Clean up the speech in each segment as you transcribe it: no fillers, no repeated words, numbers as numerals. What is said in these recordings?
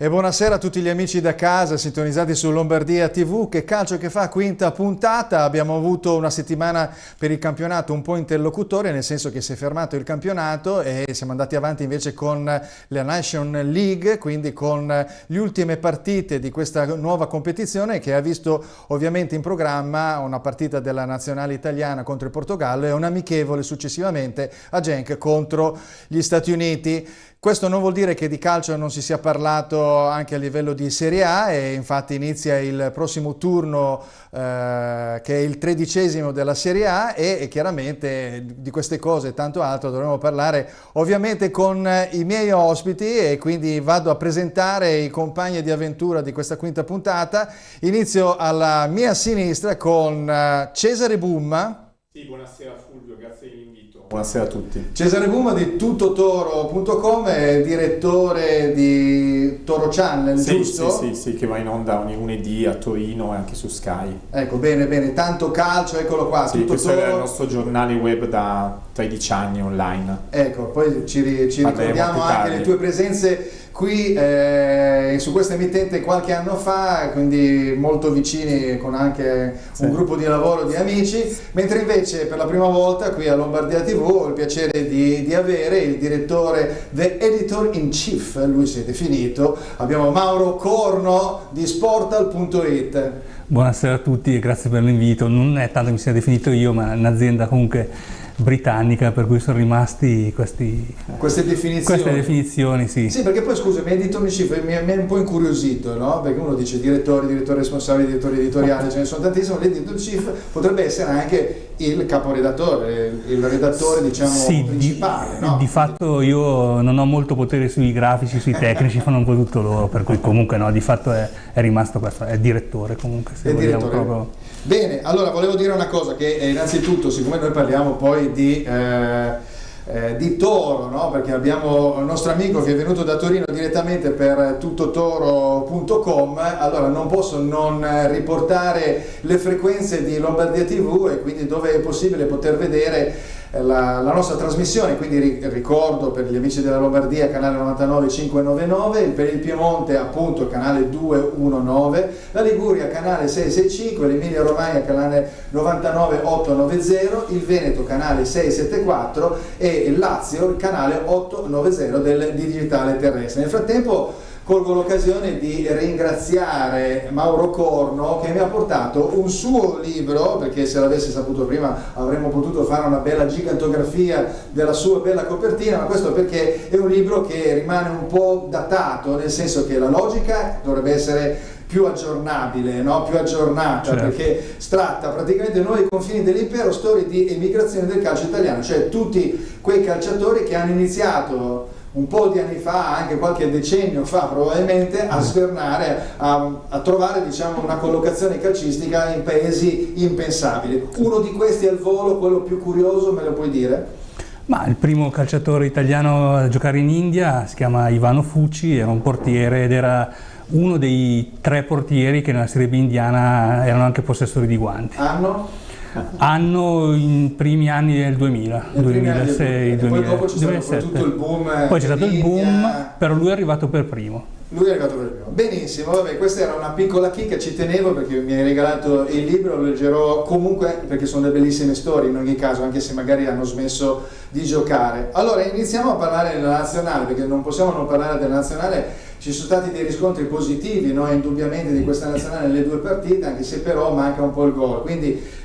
E buonasera a tutti gli amici da casa sintonizzati su Lombardia TV. Che calcio che fa, quinta puntata. Abbiamo avuto una settimana per il campionato un po' interlocutoria, nel senso che si è fermato il campionato e siamo andati avanti invece con la Nation League, quindi con le ultime partite di questa nuova competizione, che ha visto ovviamente in programma una partita della nazionale italiana contro il Portogallo e un amichevole successivamente a Genk contro gli Stati Uniti. Questo non vuol dire che di calcio non si sia parlato anche a livello di Serie A, e infatti inizia il prossimo turno che è il 13° della Serie A, e chiaramente di queste cose e tanto altro dovremo parlare ovviamente con i miei ospiti, e quindi vado a presentare i compagni di avventura di questa quinta puntata. Inizio alla mia sinistra con Cesare Bumma. Sì, buonasera Fulvio, grazie dell'invito. Buonasera a tutti. Cesare Bumma di tuttotoro.com, è direttore di Toro Channel, sì, giusto? Sì, che va in onda ogni lunedì a Torino e anche su Sky. Ecco, bene, tanto calcio, eccolo qua. Sì, questo è il nostro giornale web da 13 anni online. Ecco, poi ci ricordiamo anche le tue presenze qui su questa emittente qualche anno fa, quindi molto vicini, con anche un gruppo di lavoro di amici, mentre invece per la prima volta qui a Lombardia TV ho il piacere di avere il direttore, the editor in chief, lui si è definito, abbiamo Mauro Corno di Sportal.it. Buonasera a tutti e grazie per l'invito. Non è tanto che mi sia definito io, ma un'azienda comunque britannica, per cui sono rimasti queste definizioni, sì. Sì, perché poi scusami, editor in chief mi è un po' incuriosito, no? Perché uno dice direttore responsabile, direttore editoriale, ce ne sono tantissimi. L'editor in chief potrebbe essere anche il caporedattore, il redattore, diciamo, sì, principale, no? Di fatto io non ho molto potere sui grafici, sui tecnici, fanno un po' tutto loro, per cui comunque no, di fatto è rimasto questo, è direttore comunque, se vogliamo proprio. Bene, allora volevo dire una cosa, che innanzitutto, siccome noi parliamo poi di Toro, no? Perché abbiamo il nostro amico che è venuto da Torino direttamente per tuttotoro.com, allora non posso non riportare le frequenze di Lombardia TV, e quindi dove è possibile poter vedere la nostra trasmissione. Quindi ricordo, per gli amici della Lombardia, canale 99599, per il Piemonte appunto canale 219, la Liguria canale 665, l'Emilia Romagna canale 99890, il Veneto canale 674 e il Lazio il canale 890 del digitale terrestre. Nel frattempo colgo l'occasione di ringraziare Mauro Corno, che mi ha portato un suo libro, perché se l'avessi saputo prima avremmo potuto fare una bella gigantografia della sua bella copertina, ma questo perché è un libro che rimane un po' datato, nel senso che la logica dovrebbe essere più aggiornabile, no? Più aggiornata, certo. Perché tratta praticamente nuovi confini dell'impero, storie di emigrazione del calcio italiano, cioè tutti quei calciatori che hanno iniziato un po' di anni fa, anche qualche decennio fa probabilmente, a svernare, a trovare, diciamo, una collocazione calcistica in paesi impensabili. Uno di questi al volo, quello più curioso, me lo puoi dire? Ma il primo calciatore italiano a giocare in India si chiama Ivano Fucci, era un portiere ed era uno dei 3 portieri che nella Serie B indiana erano anche possessori di guanti. Anno in primi anni del 2000, 2006, 2000, poi dopo c'è stato tutto il boom. Poi c'è stato il boom, però lui è arrivato per primo. Benissimo, vabbè, questa era una piccola chicca, ci tenevo perché mi hai regalato il libro, lo leggerò comunque perché sono delle bellissime storie in ogni caso, anche se magari hanno smesso di giocare. Allora iniziamo a parlare della nazionale, perché non possiamo non parlare della nazionale. Ci sono stati dei riscontri positivi, no? Indubbiamente, di questa nazionale nelle 2 partite, anche se però manca un po' il gol. Quindi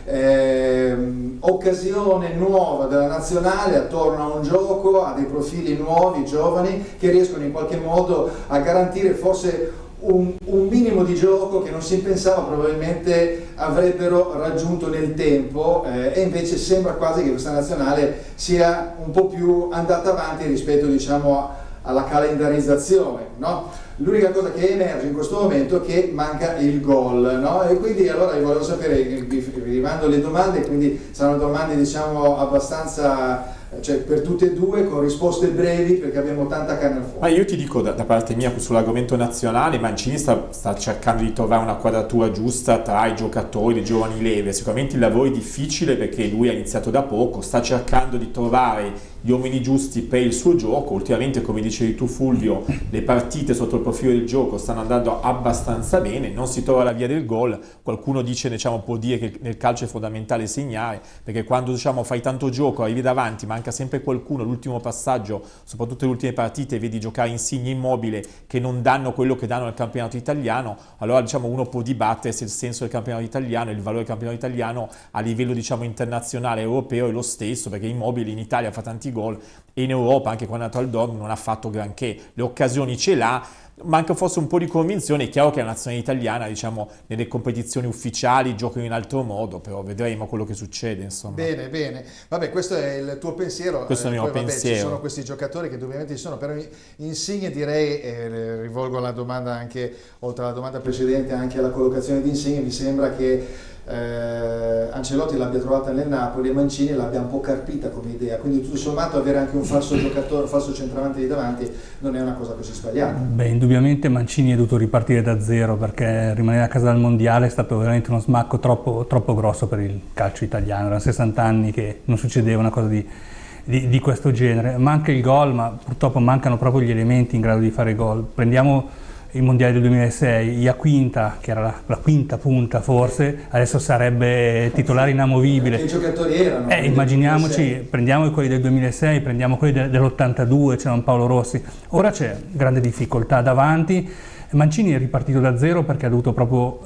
occasione nuova della nazionale attorno a un gioco, a dei profili nuovi, giovani, che riescono in qualche modo a garantire forse un minimo di gioco che non si pensava probabilmente avrebbero raggiunto nel tempo, e invece sembra quasi che questa nazionale sia un po' più andata avanti rispetto, diciamo, alla calendarizzazione, no? L'unica cosa che emerge in questo momento è che manca il gol, no? E quindi allora io volevo sapere, vi rimando le domande, quindi saranno domande, diciamo, abbastanza, cioè per tutte e due, con risposte brevi, perché abbiamo tanta carne al fuoco. Ma io ti dico da parte mia sull'argomento nazionale, Mancini sta cercando di trovare una quadratura giusta tra i giocatori, le giovani leve. Sicuramente il lavoro è difficile perché lui ha iniziato da poco, sta cercando di trovare gli uomini giusti per il suo gioco. Ultimamente, come dicevi tu Fulvio, le partite sotto il profilo del gioco stanno andando abbastanza bene, non si trova la via del gol. Qualcuno dice, diciamo, può dire che nel calcio è fondamentale segnare, perché quando, diciamo, fai tanto gioco, arrivi davanti, manca sempre qualcuno, l'ultimo passaggio, soprattutto le ultime partite, vedi giocare Insigne, Immobile, che non danno quello che danno nel campionato italiano. Allora, diciamo, uno può dibattere se il senso del campionato italiano e il valore del campionato italiano a livello, diciamo, internazionale europeo è lo stesso, perché Immobile in Italia fa tanti gol e in Europa, anche quando è andato al Dortmund, non ha fatto granché. Le occasioni ce l'ha, manca forse un po' di convinzione. È chiaro che la nazionale italiana, diciamo, nelle competizioni ufficiali gioca in altro modo, però vedremo quello che succede, insomma. Bene, bene. Vabbè, questo è il tuo pensiero. Questo è il mio poi, pensiero. Ci sono questi giocatori che ovviamente ci sono, però Insigne direi, rivolgo la domanda anche, oltre alla domanda precedente, anche alla collocazione di Insigne. Mi sembra che Ancelotti l'abbia trovata nel Napoli e Mancini l'abbia un po' carpita come idea, quindi tutto sommato avere anche un falso giocatore, un falso centravanti di davanti non è una cosa così sbagliata. Beh, indubbiamente Mancini è dovuto ripartire da zero, perché rimanere a casa dal mondiale è stato veramente uno smacco troppo grosso per il calcio italiano. Erano 60 anni che non succedeva una cosa di questo genere. Manca il gol, ma purtroppo mancano proprio gli elementi in grado di fare gol. Prendiamo il mondiale del 2006, Iaquinta, che era la quinta punta forse, adesso sarebbe titolare inamovibile. Che giocatori erano? Immaginiamoci, prendiamo quelli del 2006, prendiamo quelli dell'82, c'era Paolo Rossi. Ora c'è grande difficoltà davanti. Mancini è ripartito da zero perché ha dovuto proprio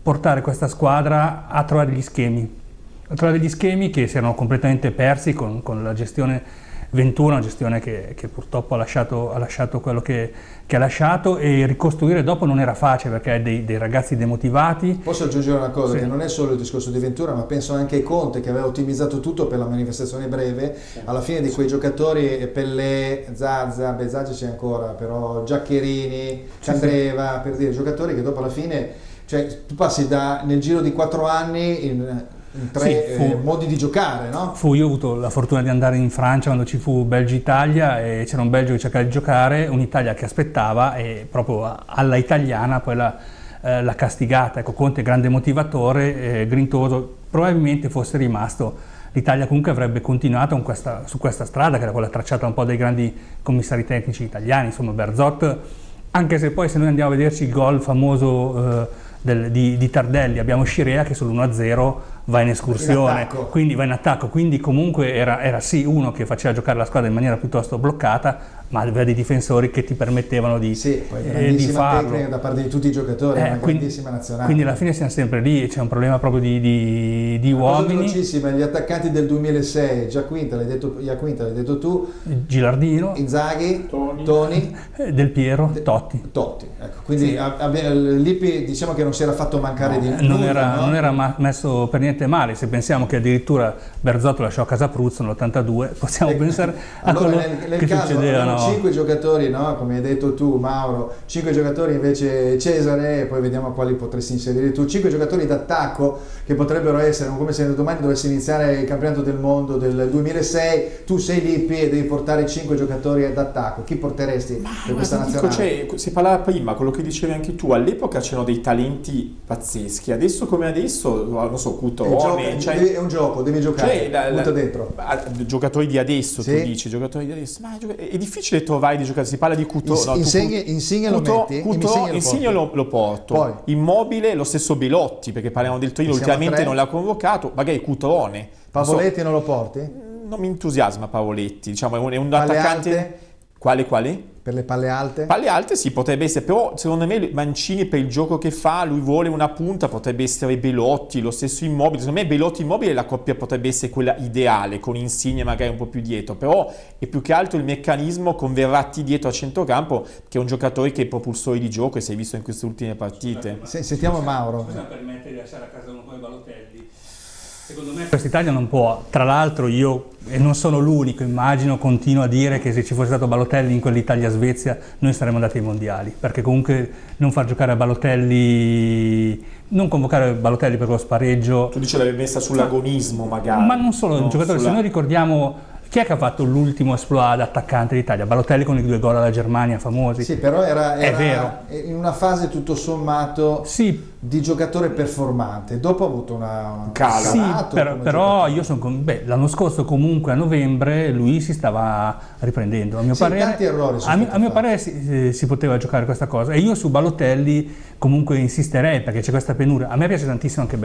portare questa squadra a trovare gli schemi che si erano completamente persi con la gestione Ventura, una gestione che purtroppo ha lasciato quello che ha lasciato, e ricostruire dopo non era facile perché hai dei ragazzi demotivati. Posso aggiungere una cosa, sì, che non è solo il discorso di Ventura, ma penso anche ai Conte, che aveva ottimizzato tutto per la manifestazione breve. Alla fine di quei giocatori, Pellè, Zazza, Zazza c'è ancora, però Giaccherini, Candreva, per dire, giocatori che dopo alla fine, cioè tu passi nel giro di 4 anni in tre modi di giocare, no? Io ho avuto la fortuna di andare in Francia quando ci fu Belgio-Italia, e c'era un Belgio che cercava di giocare, un'Italia che aspettava, e proprio alla italiana poi l'ha castigata. Ecco, Conte, grande motivatore, grintoso. Probabilmente fosse rimasto, l'Italia comunque avrebbe continuato su questa strada, che era quella tracciata un po' dai grandi commissari tecnici italiani, insomma Bearzot, anche se poi, se noi andiamo a vederci il gol famoso di Tardelli, abbiamo Scirea che sull'1-0 va in escursione, quindi va in attacco, quindi comunque era sì uno che faceva giocare la squadra in maniera piuttosto bloccata, ma aveva dei difensori che ti permettevano di farlo. Tecnica da parte di tutti i giocatori, una grandissima nazionale. Quindi alla fine siamo sempre lì, c'è un problema proprio di uomini. Velocissima, gli attaccanti del 2006, Iaquinta l'hai detto tu, Gilardino, Inzaghi, Toni, Del Piero, Totti. Ecco, quindi Lippi, diciamo che non si era fatto mancare di nulla. Non era messo per niente male. Se pensiamo che addirittura Bearzot lasciò Casapruzzo nell'82, possiamo pensare a quello che succedeva. 5 giocatori, no? Come hai detto tu, Mauro, 5 giocatori invece Cesare, e poi vediamo quali potresti inserire tu. 5 giocatori d'attacco che potrebbero essere, come se domani dovesse iniziare il campionato del mondo del 2006, tu sei Lippi e devi portare 5 giocatori d'attacco. Chi porteresti per questa nazionale? Si parlava prima, quello che dicevi anche tu, all'epoca c'erano dei talenti pazzeschi, adesso come adesso, non so, Cutrone, è un gioco, devi giocare, butta dentro. Giocatori di adesso, sì, tu dici, giocatori di adesso, ma è difficile trovare di giocare, si parla di Cutrone. Insigne lo metti? Insigne lo porto. Poi. Immobile, lo stesso Belotti, perché parliamo del Torino, ultimamente non l'ha convocato, magari Cutrone. Pavoletti non lo porti? Non mi entusiasma Pavoletti, diciamo, è un palle attaccante... Alte? Quale? Per le palle alte? Palle alte sì, potrebbe essere, però secondo me Mancini, per il gioco che fa, lui vuole una punta, potrebbe essere Belotti, lo stesso Immobile. Secondo me Belotti Immobile la coppia potrebbe essere quella ideale, con Insigne magari un po' più dietro, però è più che altro il meccanismo con Verratti dietro a centrocampo, che è un giocatore che è propulsore di gioco, e si è visto in queste ultime partite. Sentiamo Mauro. Cosa permette di lasciare a casa uno come Balotelli? Secondo me quest'Italia non può. Tra l'altro io, e non sono l'unico, immagino, continuo a dire che se ci fosse stato Balotelli in quell'Italia-Svezia noi saremmo andati ai mondiali, perché comunque non far giocare a Balotelli, non convocare Balotelli per lo spareggio. Tu dici l'avevi messa sull'agonismo magari. Ma non solo, un giocatore, se noi ricordiamo Chi è che ha fatto l'ultimo exploit da attaccante d'Italia? Balotelli con i 2 gol alla Germania famosi. Sì, però era vero. in una fase tutto sommato Sì, di giocatore performante. Dopo ha avuto un calo. sì, calato come però giocatore. io sono l'anno scorso comunque a novembre lui si stava riprendendo. A mio Sì, parere, tanti errori sono a stati mio fatti. parere si poteva giocare questa cosa e io su Balotelli comunque insisterei perché c'è questa penuria. A me piace tantissimo anche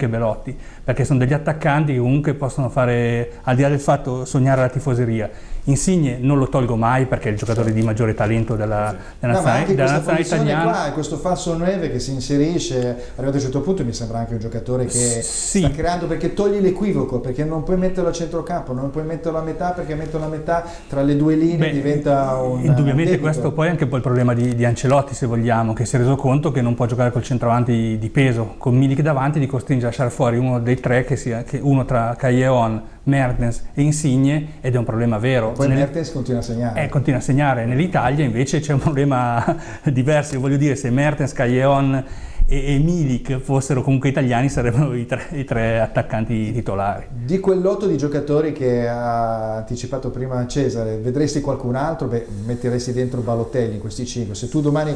Belotti, perché sono degli attaccanti che comunque possono fare, al di là del fatto, sognare la tifoseria. Insigne non lo tolgo mai perché è il giocatore di maggiore talento della No, ma anche della questa nazionale posizione italiana. qua, questo falso 9 che si inserisce, arrivato a un certo punto mi sembra anche un giocatore che Sì. sta creando, perché togli l'equivoco, perché non puoi metterlo a centrocampo, non puoi metterlo a metà, perché metterlo a metà tra le due linee diventa un indubbiamente debito. questo poi è anche poi il problema di Ancelotti, se vogliamo, che si è reso conto che non può giocare col centravanti di peso, con Milik davanti li costringe a lasciare fuori uno dei tre, che uno tra Callejon, Mertens e Insigne, ed è un problema vero. Poi Mertens continua a segnare. Continua a segnare. Nell'Italia invece c'è un problema diverso. Io voglio dire, se Mertens, Callejon e Milik fossero comunque italiani sarebbero i tre attaccanti titolari. Di quel lotto di giocatori che ha anticipato prima Cesare, vedresti qualcun altro? Beh, metteresti dentro Balotelli in questi 5. Se tu domani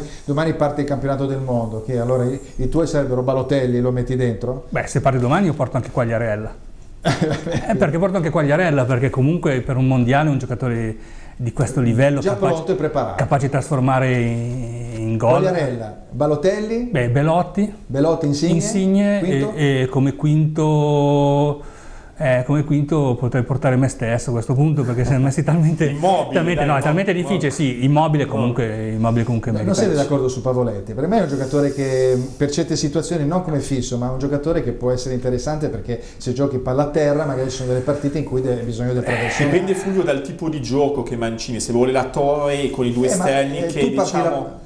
parte il campionato del mondo, che allora i tuoi sarebbero Balotelli, lo metti dentro? Beh, se parli domani io porto anche Quagliarella. Perché porto anche Quagliarella, perché comunque per un mondiale un giocatore di questo livello già pronto e preparato, capace di trasformare in gol. Quagliarella, Balotelli, Belotti, Insigne, e come quinto potrei portare me stesso a questo punto, perché siamo messi talmente talmente difficile. Sì, Immobile comunque merita. Non siete d'accordo su Pavoletti? Per me è un giocatore che per certe situazioni non come fisso, ma è un giocatore che può essere interessante, perché se giochi palla a terra magari ci sono delle partite in cui hai bisogno del traversone. Dipende, Fulvio, dal tipo di gioco che Mancini, se vuole la torre con i due esterni che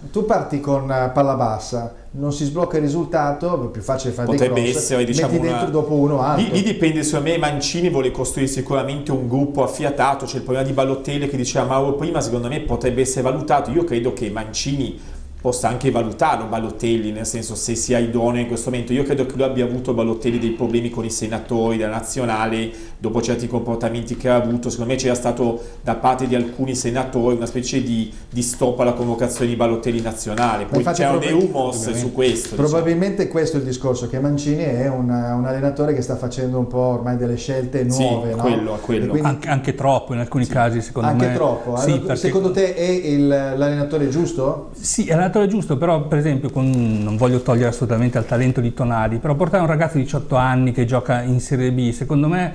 tu parti con palla bassa, non si sblocca il risultato, è più facile fare dei cross, potrebbe essere, diciamo, metti dentro dopo uno alto. Lì dipende, secondo me Mancini vuole costruire sicuramente un gruppo affiatato. C'è il problema di Balotelli che diceva Mauro prima, secondo me potrebbe essere valutato. Io credo che Mancini possa anche valutarlo Balotelli, nel senso, se sia idoneo in questo momento. Io credo che lui abbia avuto, Balotelli, dei problemi con i senatori della nazionale dopo certi comportamenti che ha avuto. Secondo me c'era stato da parte di alcuni senatori una specie di stop alla convocazione di Balotelli nazionale. Poi c'erano dei rumors su questo. Probabilmente questo è il discorso, che Mancini è un allenatore che sta facendo un po' ormai delle scelte nuove. Sì, no? quello. Quindi, anche troppo in alcuni casi, secondo me. Anche troppo? Sì, perché... Secondo te è l'allenatore giusto? Sì, è l'allenatore giusto, però per esempio non voglio togliere assolutamente al talento di Tonali, però portare un ragazzo di 18 anni che gioca in Serie B, secondo me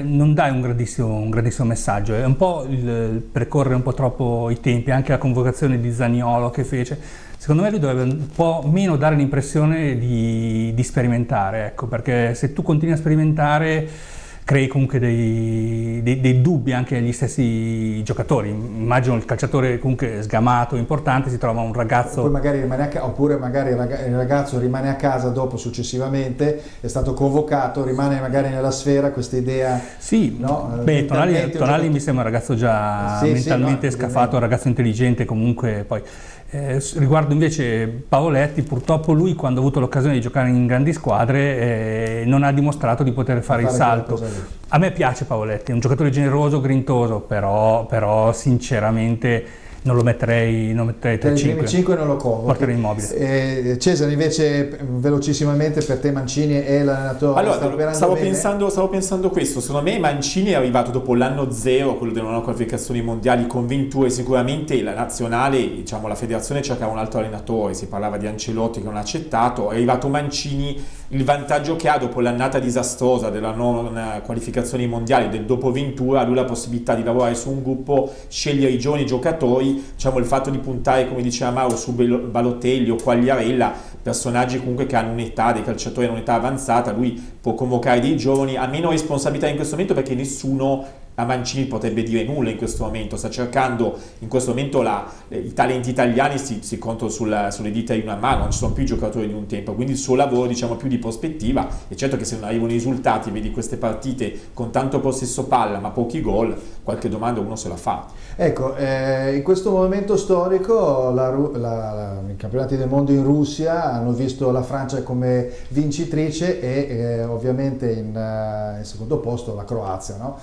non dai un grandissimo messaggio. È un po' il precorrere un po' troppo i tempi, anche la convocazione di Zaniolo che fece. Secondo me lui dovrebbe un po' meno dare l'impressione di sperimentare, ecco, perché se tu continui a sperimentare crei comunque dei dubbi anche agli stessi giocatori. Immagino il calciatore comunque sgamato, importante, si trova un ragazzo... Poi magari rimane oppure magari il ragazzo rimane a casa dopo, successivamente, è stato convocato, rimane magari nella sfera questa idea... Sì, no? Tonali mi sembra un ragazzo già mentalmente scafato, un ragazzo intelligente comunque. Poi riguardo invece Pavoletti, purtroppo lui, quando ha avuto l'occasione di giocare in grandi squadre, non ha dimostrato di poter fare il salto. A me piace Pavoletti, è un giocatore generoso, grintoso, però sinceramente non lo metterei tra i 5. 5 non lo convochi. Porterei Immobile. Cesare, invece, velocissimamente, per te Mancini è l'allenatore? Allora, stavo pensando questo. Secondo me Mancini è arrivato dopo l'anno 0, quello delle non qualificazioni mondiali, con 21. Sicuramente la nazionale, diciamo, la federazione cercava un altro allenatore, si parlava di Ancelotti che non ha accettato. È arrivato Mancini, il vantaggio che ha dopo l'annata disastrosa della non qualificazioni mondiali, del dopo Ventura, lui ha la possibilità di lavorare su un gruppo, scegliere i giovani giocatori. Diciamo, il fatto di puntare, come diceva Mauro, su Balotelli o Quagliarella, personaggi comunque che hanno un'età, dei calciatori hanno un'età avanzata, lui può convocare dei giovani, ha meno responsabilità in questo momento perché nessuno a Mancini potrebbe dire nulla in questo momento. Sta cercando in questo momento i talenti italiani si contano sulle dita di una mano, non ci sono più i giocatori di un tempo, quindi il suo lavoro, diciamo, più di prospettiva. È certo che se non arrivano i risultati, vedi queste partite con tanto possesso palla ma pochi gol, qualche domanda uno se la fa. Ecco, in questo momento storico i campionati del mondo in Russia hanno visto la Francia come vincitrice e ovviamente in secondo posto la Croazia, no?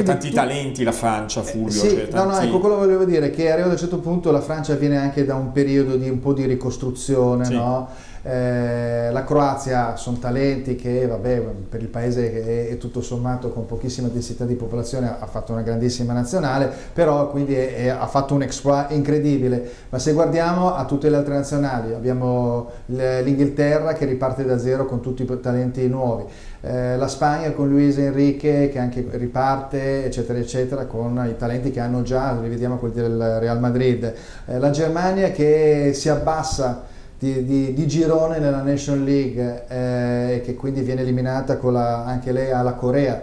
Quindi tanti talenti la Francia, Fulvio. Sì, cioè, tanti... ecco, quello volevo dire, che arrivato a un certo punto la Francia viene anche da un periodo di un po' di ricostruzione, Sì. no? La Croazia sono talenti che, vabbè, per il paese che è tutto sommato con pochissima densità di popolazione ha fatto una grandissima nazionale, però quindi ha fatto un exploit incredibile. Ma se guardiamo a tutte le altre nazionali, abbiamo l'Inghilterra che riparte da zero con tutti i talenti nuovi, la Spagna con Luis Enrique che anche riparte, eccetera eccetera, con i talenti che hanno già, li vediamo quelli del Real Madrid, la Germania che si abbassa di girone nella Nation League, e che quindi viene eliminata con anche lei alla Corea,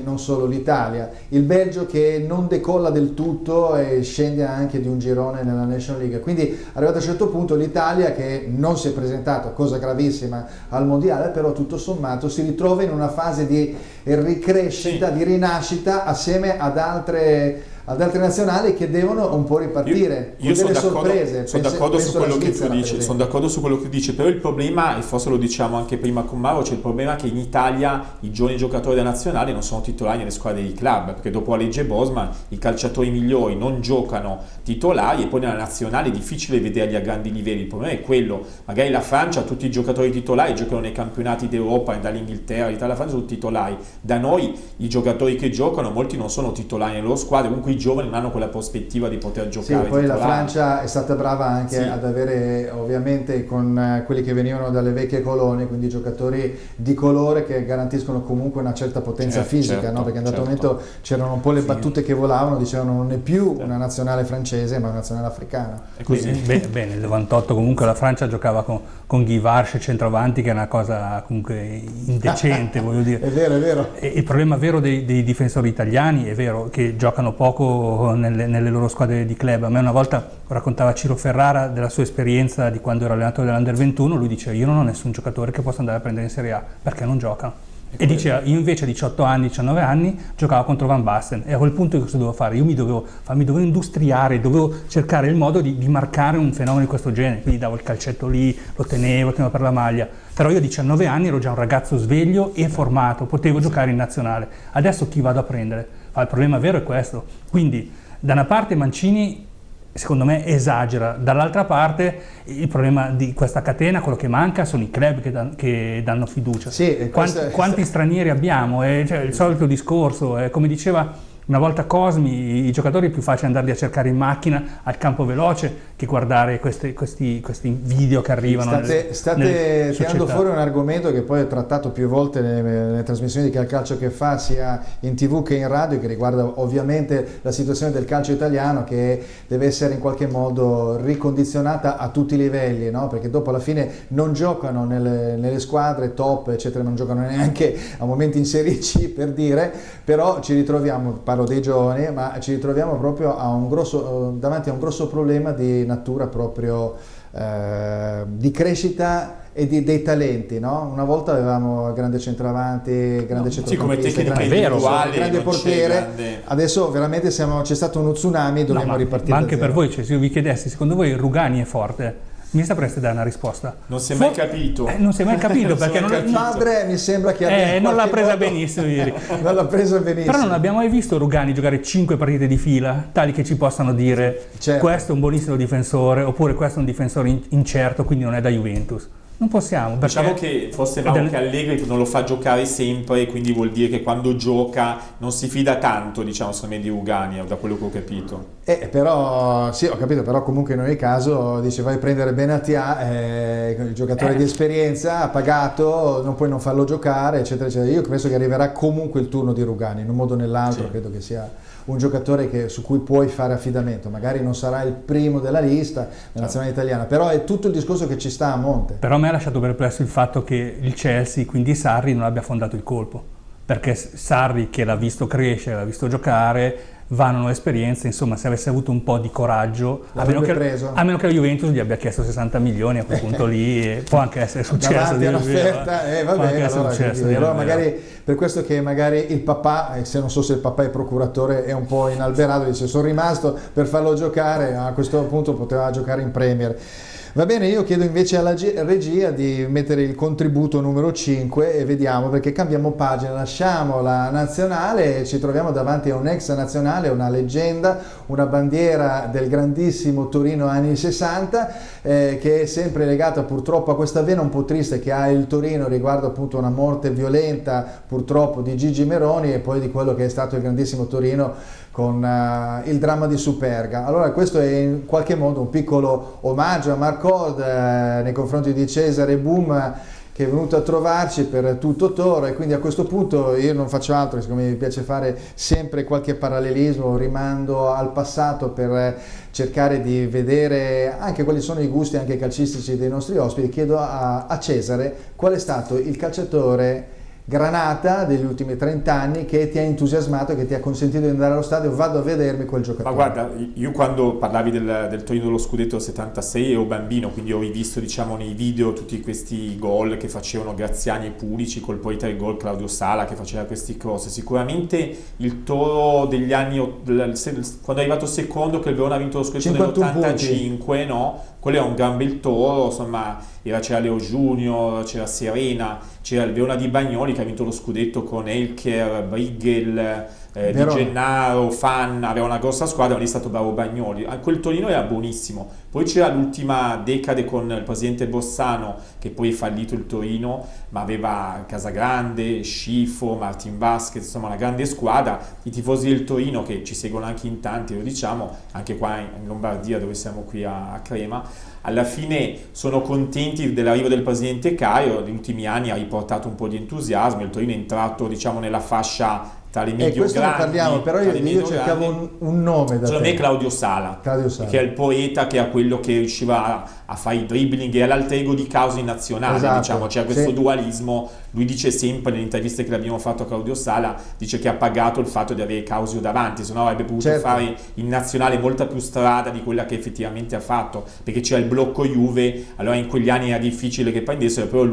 non solo l'Italia, il Belgio che non decolla del tutto e scende anche di un girone nella Nation League, quindi arrivato a un certo punto l'Italia che non si è presentata, cosa gravissima, al mondiale, però tutto sommato si ritrova in una fase di ricrescita, di rinascita assieme ad altre nazionali che devono un po' ripartire. Io con delle sono sorprese. sono d'accordo su quello che tu dici, per sono d'accordo su quello che dici, però il problema, e forse lo diciamo anche prima con Mauro, c'è il problema che in Italia i giovani giocatori della nazionale non sono titolari nelle squadre di club, perché dopo la legge Bosman i calciatori migliori non giocano titolari e poi nella nazionale è difficile vederli a grandi livelli. Il problema è quello, magari la Francia, tutti i giocatori titolari giocano nei campionati d'Europa, dall'Inghilterra, l'Italia, la Francia sono titolari, da noi i giocatori che giocano molti non sono titolari nelle loro squadre, comunque i giovani non hanno quella prospettiva di poter giocare. Sì, poi titolari. la Francia è stata brava anche ad avere, ovviamente, con quelli che venivano dalle vecchie colonie, quindi giocatori di colore che garantiscono comunque una certa potenza fisica, no? Perché in dato momento c'erano un po' le battute che volavano, dicevano non è più una nazionale francese ma una nazionale africana. È così. Bene, nel 98 comunque la Francia giocava con Guy Varche centravanti, che è una cosa comunque indecente, voglio dire. È vero, è vero. E il problema vero dei difensori italiani è vero che giocano poco nelle loro squadre di club. A me una volta raccontava Ciro Ferrara della sua esperienza di quando era allenatore dell'Under 21, lui diceva io non ho nessun giocatore che possa andare a prendere in Serie A perché non giocano. E diceva io invece a 18 anni, 19 anni giocavo contro Van Basten e a quel punto cosa dovevo fare? Io mi dovevo industriare, dovevo cercare il modo di marcare un fenomeno di questo genere, quindi davo il calcetto lì, lo tenevo per la maglia, però io a 19 anni ero già un ragazzo sveglio e formato, potevo giocare in nazionale. Adesso chi vado a prendere? Il problema vero è questo, quindi da una parte Mancini secondo me esagera, dall'altra parte il problema di questa catena, quello che manca sono i club che danno fiducia. Sì, quanti stranieri abbiamo? Cioè, il solito discorso, come diceva una volta Cosmi, i giocatori è più facile andarli a cercare in macchina al campo veloce che guardare questi video che arrivano. State tirando fuori un argomento che poi ho trattato più volte nelle trasmissioni di Calcio che fa, sia in TV che in radio, che riguarda ovviamente la situazione del calcio italiano, che deve essere in qualche modo ricondizionata a tutti i livelli, no? Perché dopo alla fine non giocano nelle squadre top, eccetera, non giocano neanche a momenti in Serie C, per dire, però ci ritroviamo, parlo dei giovani, ma ci ritroviamo proprio davanti a un grosso problema di natura proprio di crescita e dei talenti, no? Una volta avevamo grande centravanti, grande centrocampista, grande portiere, adesso veramente c'è stato uno tsunami, dobbiamo ripartire ma anche da zero. Per voi, cioè, se io vi chiedessi, secondo voi Rugani è forte? Mi sapreste dare una risposta? Non si è mai capito. Non si è mai capito perché il padre mi sembra che non l'ha presa benissimo ieri. Non l'ha presa benissimo. Però non abbiamo mai visto Rugani giocare 5 partite di fila, tali che ci possano dire questo è un buonissimo difensore, oppure questo è un difensore incerto, quindi non è da Juventus. Non possiamo. Diciamo che forse che Allegri non lo fa giocare sempre, quindi vuol dire che quando gioca non si fida tanto, diciamo, secondo me, di Rugani, da quello che ho capito. Però sì, ho capito, però comunque in ogni caso dice vai a prendere Benatia, il giocatore di esperienza, ha pagato, non puoi non farlo giocare, eccetera, eccetera. Io penso che arriverà comunque il turno di Rugani, in un modo o nell'altro, credo che sia un giocatore su cui puoi fare affidamento, magari non sarà il primo della lista della nazionale italiana, però è tutto il discorso che ci sta a monte. Però a me ha lasciato perplesso il fatto che il Chelsea, quindi Sarri, non abbia fondato il colpo, perché Sarri, che l'ha visto crescere, l'ha visto giocare, vanno esperienze, insomma, se avesse avuto un po' di coraggio, a meno che la Juventus gli abbia chiesto 60 milioni, a quel punto lì può anche essere successo. Davanti all'offerta, allora magari per questo che magari il papà, se non so se il papà è procuratore, è un po' inalberato, dice sono rimasto per farlo giocare, a questo punto poteva giocare in Premier. Va bene, io chiedo invece alla regia di mettere il contributo numero 5 e vediamo, perché cambiamo pagina, lasciamo la nazionale e ci troviamo davanti a un ex nazionale, una leggenda, una bandiera del grandissimo Torino anni 60, che è sempre legata purtroppo a questa vena un po' triste che ha il Torino riguardo appunto una morte violenta purtroppo di Gigi Meroni e poi di quello che è stato il grandissimo Torino con il dramma di Superga. Allora questo è in qualche modo un piccolo omaggio a Marcord nei confronti di Cesare Boom, che è venuto a trovarci per Tutto Toro, e quindi a questo punto io non faccio altro, siccome mi piace fare sempre qualche parallelismo, rimando al passato per cercare di vedere anche quali sono i gusti anche calcistici dei nostri ospiti. Chiedo a Cesare qual è stato il calciatore granata degli ultimi 30 anni che ti ha entusiasmato, che ti ha consentito di andare allo stadio, vado a vedermi quel giocatore. Ma guarda, io quando parlavi del Torino dello scudetto del 76 ero bambino, quindi ho rivisto diciamo nei video tutti questi gol che facevano Graziani e Pulici, col poeta del gol Claudio Sala che faceva questi cross. Sicuramente il Toro degli anni, quando è arrivato secondo, che il Verona ha vinto lo scudetto nell'85, no? Quello è un gran bel Toro, insomma, c'era Leo Junior, c'era Serena, c'era il Verona di Bagnoli che ha vinto lo scudetto con Elker, Brighel, Di Gennaro, Fanna, aveva una grossa squadra, lì è stato bravo Bagnoli. Quel Torino era buonissimo. Poi c'era l'ultima decade con il presidente Bossano, che poi è fallito il Torino, ma aveva Casagrande, Scifo, Martin Vasquez, insomma una grande squadra. I tifosi del Torino, che ci seguono anche in tanti, lo diciamo, anche qua in Lombardia dove siamo qui a Crema, alla fine sono contenti dell'arrivo del presidente Caio. Negli ultimi anni ha riportato un po' di entusiasmo, il Torino è entrato diciamo nella fascia tra le medio questo grandi, ne parliamo, però io cercavo un nome da secondo me Claudio Sala, che è il poeta, che è quello che riusciva a fare i dribbling, e l'alter ego di Causi in nazionale, esatto, diciamo, c'è questo dualismo. Lui dice sempre nelle interviste che l'abbiamo fatto a Claudio Sala, dice che ha pagato il fatto di avere Causio davanti, se no avrebbe potuto fare in nazionale molta più strada di quella che effettivamente ha fatto, perché c'era il blocco Juve, allora in quegli anni era difficile che prendessero, però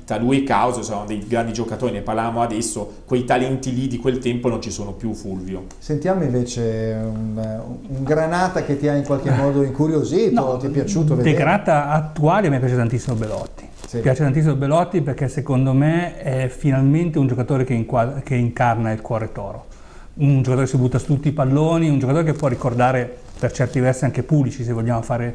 tra lui e Causio sono dei grandi giocatori, ne parlavamo adesso, quei talenti lì di quel tempo non ci sono più, Fulvio. Sentiamo invece un Granata che ti ha in qualche modo incuriosito, ti è piaciuto vedere? De Granata attuale mi piace tantissimo Belotti. Mi piace tantissimo Belotti perché secondo me è finalmente un giocatore che incarna il cuore toro. Un giocatore che si butta su tutti i palloni, un giocatore che può ricordare per certi versi anche Pulici, se vogliamo fare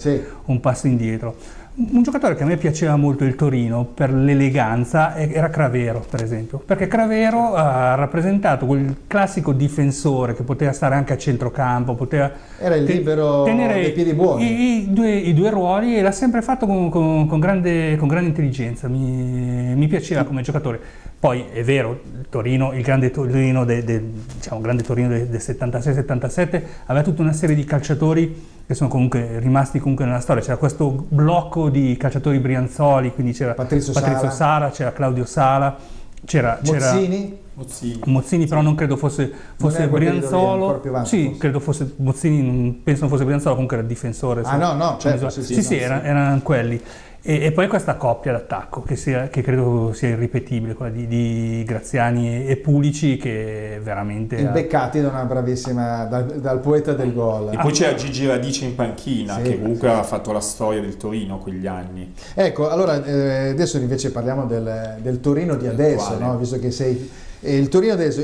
un passo indietro. Un giocatore che a me piaceva molto il Torino per l'eleganza era Cravero, per esempio, perché Cravero ha rappresentato quel classico difensore che poteva stare anche a centrocampo, era il libero dei piedi buoni. I due ruoli, e l'ha sempre fatto con grande intelligenza, mi piaceva come giocatore. Poi è vero, il grande Torino del 76-77 aveva tutta una serie di calciatori che sono comunque rimasti nella storia. C'era questo blocco di calciatori brianzoli, quindi c'era Patrizio Sala, c'era Claudio Sala, c'era Mozzini, però non credo fosse Brianzolo. Credo fosse Mozzini, penso non fosse Brianzolo, comunque era difensore. Certo, erano quelli. E poi questa coppia d'attacco che credo sia irripetibile, quella di Graziani e Pulici, che veramente beccati da una bravissima dal poeta del gol. E poi c'era Gigi Radice in panchina, che comunque aveva fatto la storia del Torino quegli anni. Ecco, allora adesso invece parliamo del Torino di adesso, no? Visto che sei il Torino adesso,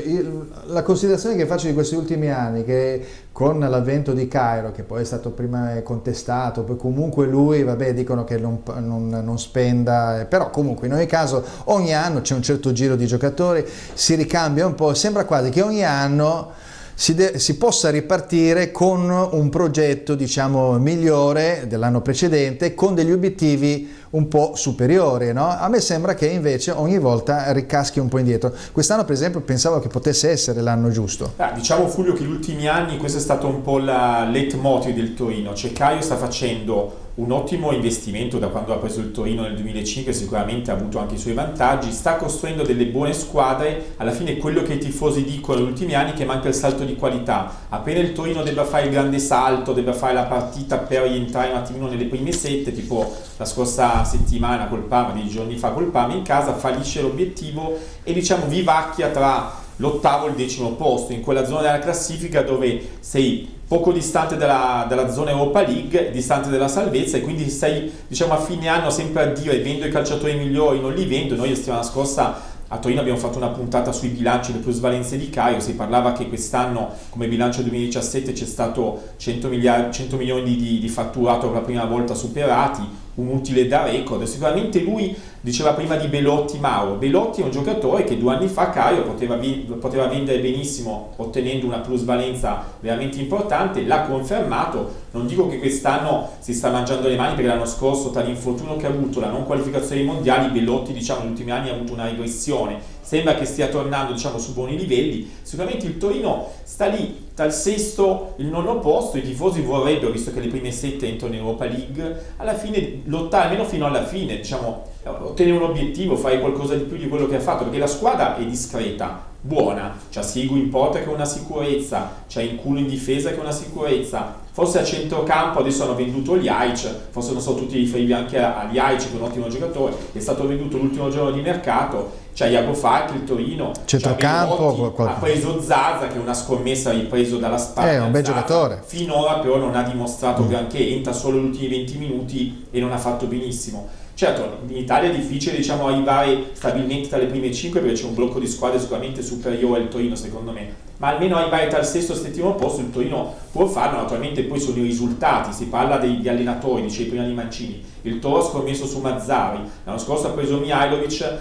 la considerazione che faccio di questi ultimi anni, che con l'avvento di Cairo, che poi è stato prima contestato, poi comunque lui, dicono che non spenda, però comunque in ogni caso ogni anno c'è un certo giro di giocatori, si ricambia un po', sembra quasi che ogni anno si possa ripartire con un progetto diciamo migliore dell'anno precedente, con degli obiettivi un po' superiori, no? A me sembra che invece ogni volta ricaschi un po' indietro. Quest'anno per esempio pensavo che potesse essere l'anno giusto. Diciamo Fulvio che gli ultimi anni questo è stato un po' la leitmotiv del Torino, cioè Caio sta facendo un ottimo investimento da quando ha preso il Torino nel 2005, sicuramente ha avuto anche i suoi vantaggi, sta costruendo delle buone squadre. Alla fine quello che i tifosi dicono negli ultimi anni è che manca il salto di qualità. Appena il Torino debba fare il grande salto, debba fare la partita per rientrare un attimino nelle prime sette, tipo la scorsa settimana col Parma, 10 giorni fa col Parma in casa, fallisce l'obiettivo e vivacchia tra l'8º e il 10º posto, in quella zona della classifica dove sei poco distante dalla zona Europa League, distante dalla salvezza, e quindi stai, diciamo, a fine anno sempre a dire vendo i calciatori migliori, non li vendo. Noi la settimana scorsa a Torino abbiamo fatto una puntata sui bilanci delle plusvalenze di Caio, si parlava che quest'anno come bilancio 2017 c'è stato 100 milioni di fatturato per la prima volta superati, un utile da record. Sicuramente lui diceva prima di Belotti Mauro. Belotti è un giocatore che 2 anni fa Caio poteva vendere benissimo ottenendo una plusvalenza veramente importante, l'ha confermato. Non dico che quest'anno si sta mangiando le mani, perché l'anno scorso tra l'infortunio che ha avuto, la non qualificazione ai mondiali, Belotti, diciamo, negli ultimi anni ha avuto una regressione, sembra che stia tornando, diciamo, su buoni livelli. Sicuramente il Torino sta lì dal sesto il nono posto, i tifosi vorrebbero, visto che le prime 7 entrano in Europa League, alla fine lottare almeno fino alla fine, diciamo, ottenere un obiettivo, fare qualcosa di più di quello che ha fatto, perché la squadra è discreta, buona, c'ha Sigu in porta che è una sicurezza, c'ha Inculo in difesa che è una sicurezza, forse a centrocampo adesso hanno venduto Ljajic, forse non so tutti riferirvi anche a Ljajic, che è un ottimo giocatore, è stato venduto l'ultimo giorno di mercato, c'ha Iago Falchi, il Torino, centrocampo, ha preso Zaza che è una scommessa ripreso dalla Spagna, è un bel giocatore, finora però non ha dimostrato granché, entra solo gli ultimi 20 minuti e non ha fatto benissimo. Certo, in Italia è difficile, diciamo, arrivare stabilmente tra le prime 5, perché c'è un blocco di squadre sicuramente superiore al Torino, secondo me, ma almeno arrivare dal sesto o settimo posto il Torino può farlo. Naturalmente poi sono i risultati, si parla degli allenatori, dicevi prima di Mancini, il Toro ha scommesso su Mazzarri, l'anno scorso ha preso Mihajlovic,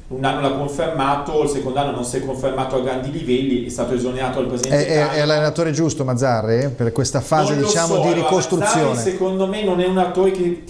un anno l'ha confermato, il secondo anno non si è confermato a grandi livelli, è stato esonerato al presente è l'allenatore giusto Mazzarri per questa fase, diciamo, di ricostruzione? Mazzarri, secondo me, non è un attore che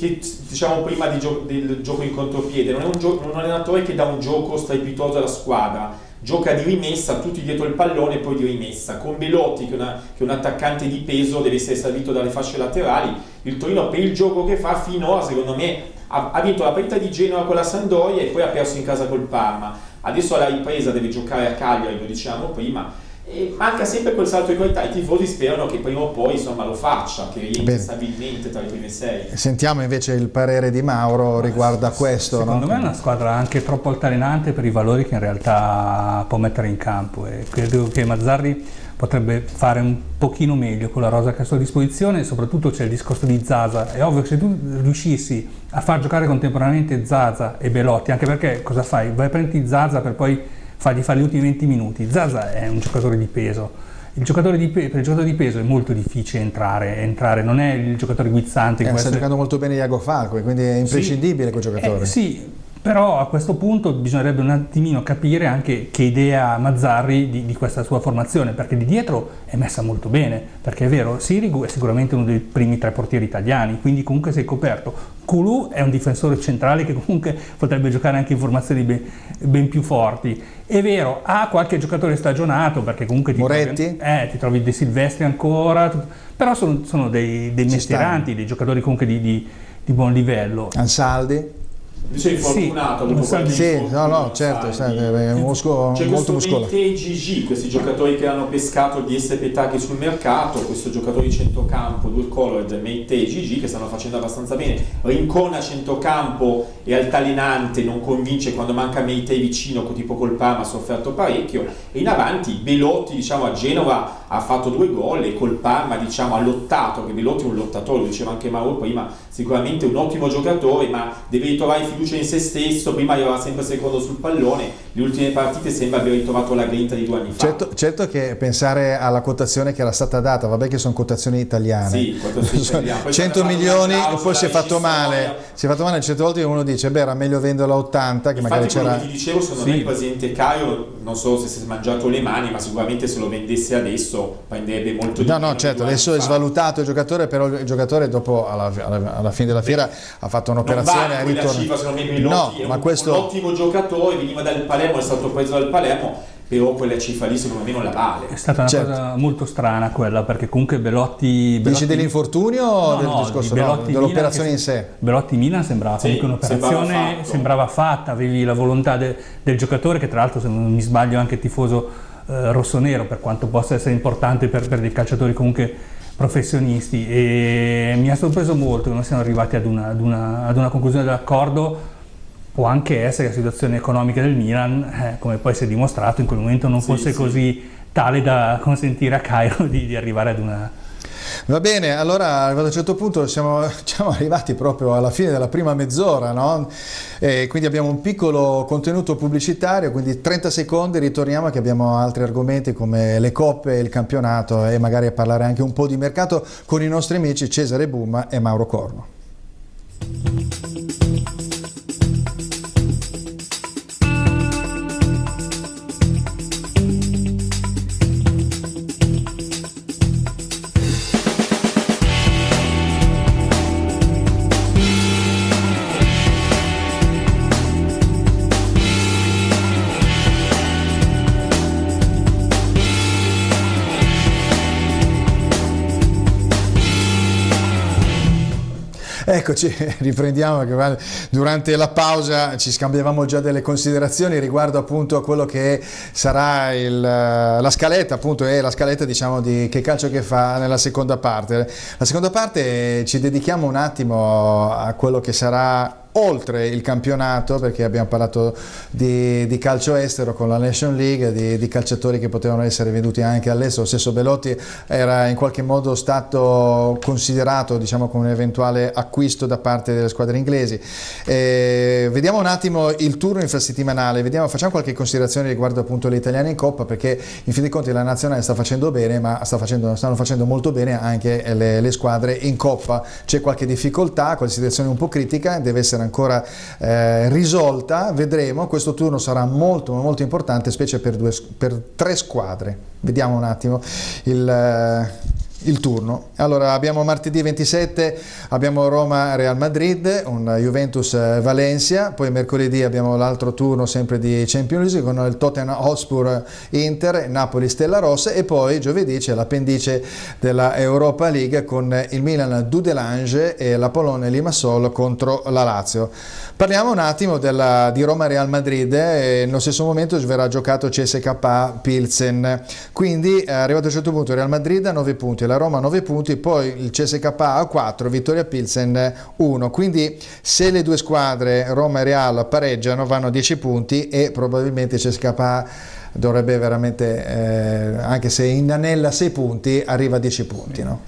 diciamo prima del gioco in contropiede, non è un allenatore che dà un gioco strepitoso alla squadra, gioca di rimessa, tutti dietro il pallone e poi di rimessa. Con Belotti, che è un attaccante di peso, deve essere servito dalle fasce laterali. Il Torino, per il gioco che fa finora, secondo me ha vinto la partita di Genova con la Sampdoria e poi ha perso in casa col Parma. Adesso alla ripresa deve giocare a Cagliari, lo dicevamo prima, e manca sempre quel salto di qualità. I tifosi sperano che prima o poi, insomma, lo faccia, che rientri stabilmente tra le prime 6. Sentiamo invece il parere di Mauro riguardo a questo. Secondo me è una squadra anche troppo altalenante per i valori che in realtà può mettere in campo, e credo che Mazzarri potrebbe fare un pochino meglio con la rosa che ha a sua disposizione. Soprattutto c'è il discorso di Zaza. È ovvio che se tu riuscissi a far giocare contemporaneamente Zaza e Belotti, anche perché cosa fai? Vai a prendere Zaza per poi fargli fare gli ultimi 20 minuti. Zaza è un giocatore di peso. Per il giocatore di peso è molto difficile entrare, non è il giocatore guizzante. Sta giocando molto bene Iago Falco, quindi è imprescindibile quel giocatore. Sì. Però a questo punto bisognerebbe un attimino capire anche che idea ha Mazzarri di questa sua formazione, perché di dietro è messa molto bene, perché è vero, Sirigu è sicuramente uno dei primi 3 portieri italiani, quindi comunque sei coperto. Kulu è un difensore centrale che comunque potrebbe giocare anche in formazioni ben più forti. È vero, ha qualche giocatore stagionato, perché comunque ti trovi De Silvestri ancora, però sono dei mestieranti, dei giocatori comunque di buon livello. Ansaldi? Sei fortunato, certo, è molto muscoloso. C'è Gigi, questi giocatori che hanno pescato di Petacchi sul mercato, questo giocatore di centrocampo, due colored, Meite e Gigi, che stanno facendo abbastanza bene. Rincon a centrocampo è altalenante, non convince quando manca Meite vicino, tipo col Parma ha sofferto parecchio, e in avanti Belotti, diciamo, a Genova ha fatto 2 gol e col Parma, diciamo, ha lottato, che Belotti è un lottatore, lo diceva anche Mauro prima, sicuramente un ottimo giocatore, ma deve ritrovare fiducia in se stesso. Prima arrivava sempre secondo sul pallone, le ultime partite sembra aver ritrovato la grinta di 2 anni fa. Certo che pensare alla quotazione che era stata data, vabbè che sono quotazioni italiane, sì, quotazioni italiane. 100 milioni e poi si è fatto male, certe volte uno dice beh, era meglio venderlo a 80, che infatti magari c'era. Quello che ti dicevo, secondo me il presidente Caio, non so se si è mangiato le mani, ma sicuramente se lo vendesse adesso prenderebbe molto di più. No, certo, adesso è svalutato il giocatore, però il giocatore dopo alla fine della fiera ha fatto un'operazione a ritorno. Ma questo un ottimo giocatore, veniva dal Palermo, è stato preso dal Palermo, però quella cifra lì secondo me non la vale. È stata una cosa molto strana quella, perché comunque Belotti dici dell'infortunio o del discorso dell'operazione in sé? Belotti Milan sembrava comunque un'operazione, sembrava fatta, avevi la volontà del giocatore, che tra l'altro, se non mi sbaglio, anche tifoso rossonero, per quanto possa essere importante per dei calciatori comunque professionisti, e mi ha sorpreso molto che non siano arrivati ad una conclusione dell'accordo. Può anche essere che la situazione economica del Milan, come poi si è dimostrato, in quel momento non fosse così tale da consentire a Cairo di arrivare ad una Va bene, allora arrivato a un certo punto siamo arrivati proprio alla fine della prima mezz'ora, no? Quindi abbiamo un piccolo contenuto pubblicitario, quindi 30 secondi, ritorniamo che abbiamo altri argomenti come le coppe, il campionato e magari a parlare anche un po' di mercato con i nostri amici Cesare Bumma e Mauro Corno. Eccoci, riprendiamo perché durante la pausa ci scambiavamo già delle considerazioni riguardo appunto a quello che sarà la scaletta, appunto è la scaletta diciamo di Che calcio che fa nella seconda parte. La seconda parte ci dedichiamo un attimo a quello che sarà oltre il campionato, perché abbiamo parlato di calcio estero con la Nation League, di calciatori che potevano essere venduti anche all'estero. Lo stesso Belotti era in qualche modo stato considerato diciamo come un eventuale acquisto da parte delle squadre inglesi. Vediamo un attimo il turno infrasettimanale, facciamo qualche considerazione riguardo appunto gli italiani in Coppa, perché in fin dei conti la nazionale sta facendo bene, ma stanno facendo molto bene anche le squadre in Coppa. C'è qualche difficoltà, qualche situazione un po' critica, deve essere ancora risolta, vedremo. Questo turno sarà molto molto importante, specie per 3 squadre. Vediamo un attimo il turno. Allora abbiamo martedì 27 abbiamo Roma-Real Madrid, un Juventus-Valencia, poi mercoledì abbiamo l'altro turno sempre di Champions League con il Tottenham Hotspur-Inter, Napoli-Stella Rossa, e poi giovedì c'è l'appendice della Europa League con il Milan-Dudelange e la Polonia-Limassol contro la Lazio. Parliamo un attimo di Roma-Real Madrid, nello stesso momento verrà giocato CSKA-Pilsen, quindi arrivato a un certo punto Real Madrid a 9 punti, la Roma a 9 punti, poi il CSKA a 4, Vittoria Pilsen 1, quindi se le due squadre Roma e Real pareggiano vanno a 10 punti e probabilmente il CSKA dovrebbe veramente, anche se inanella 6 punti, arriva a 10 punti, no?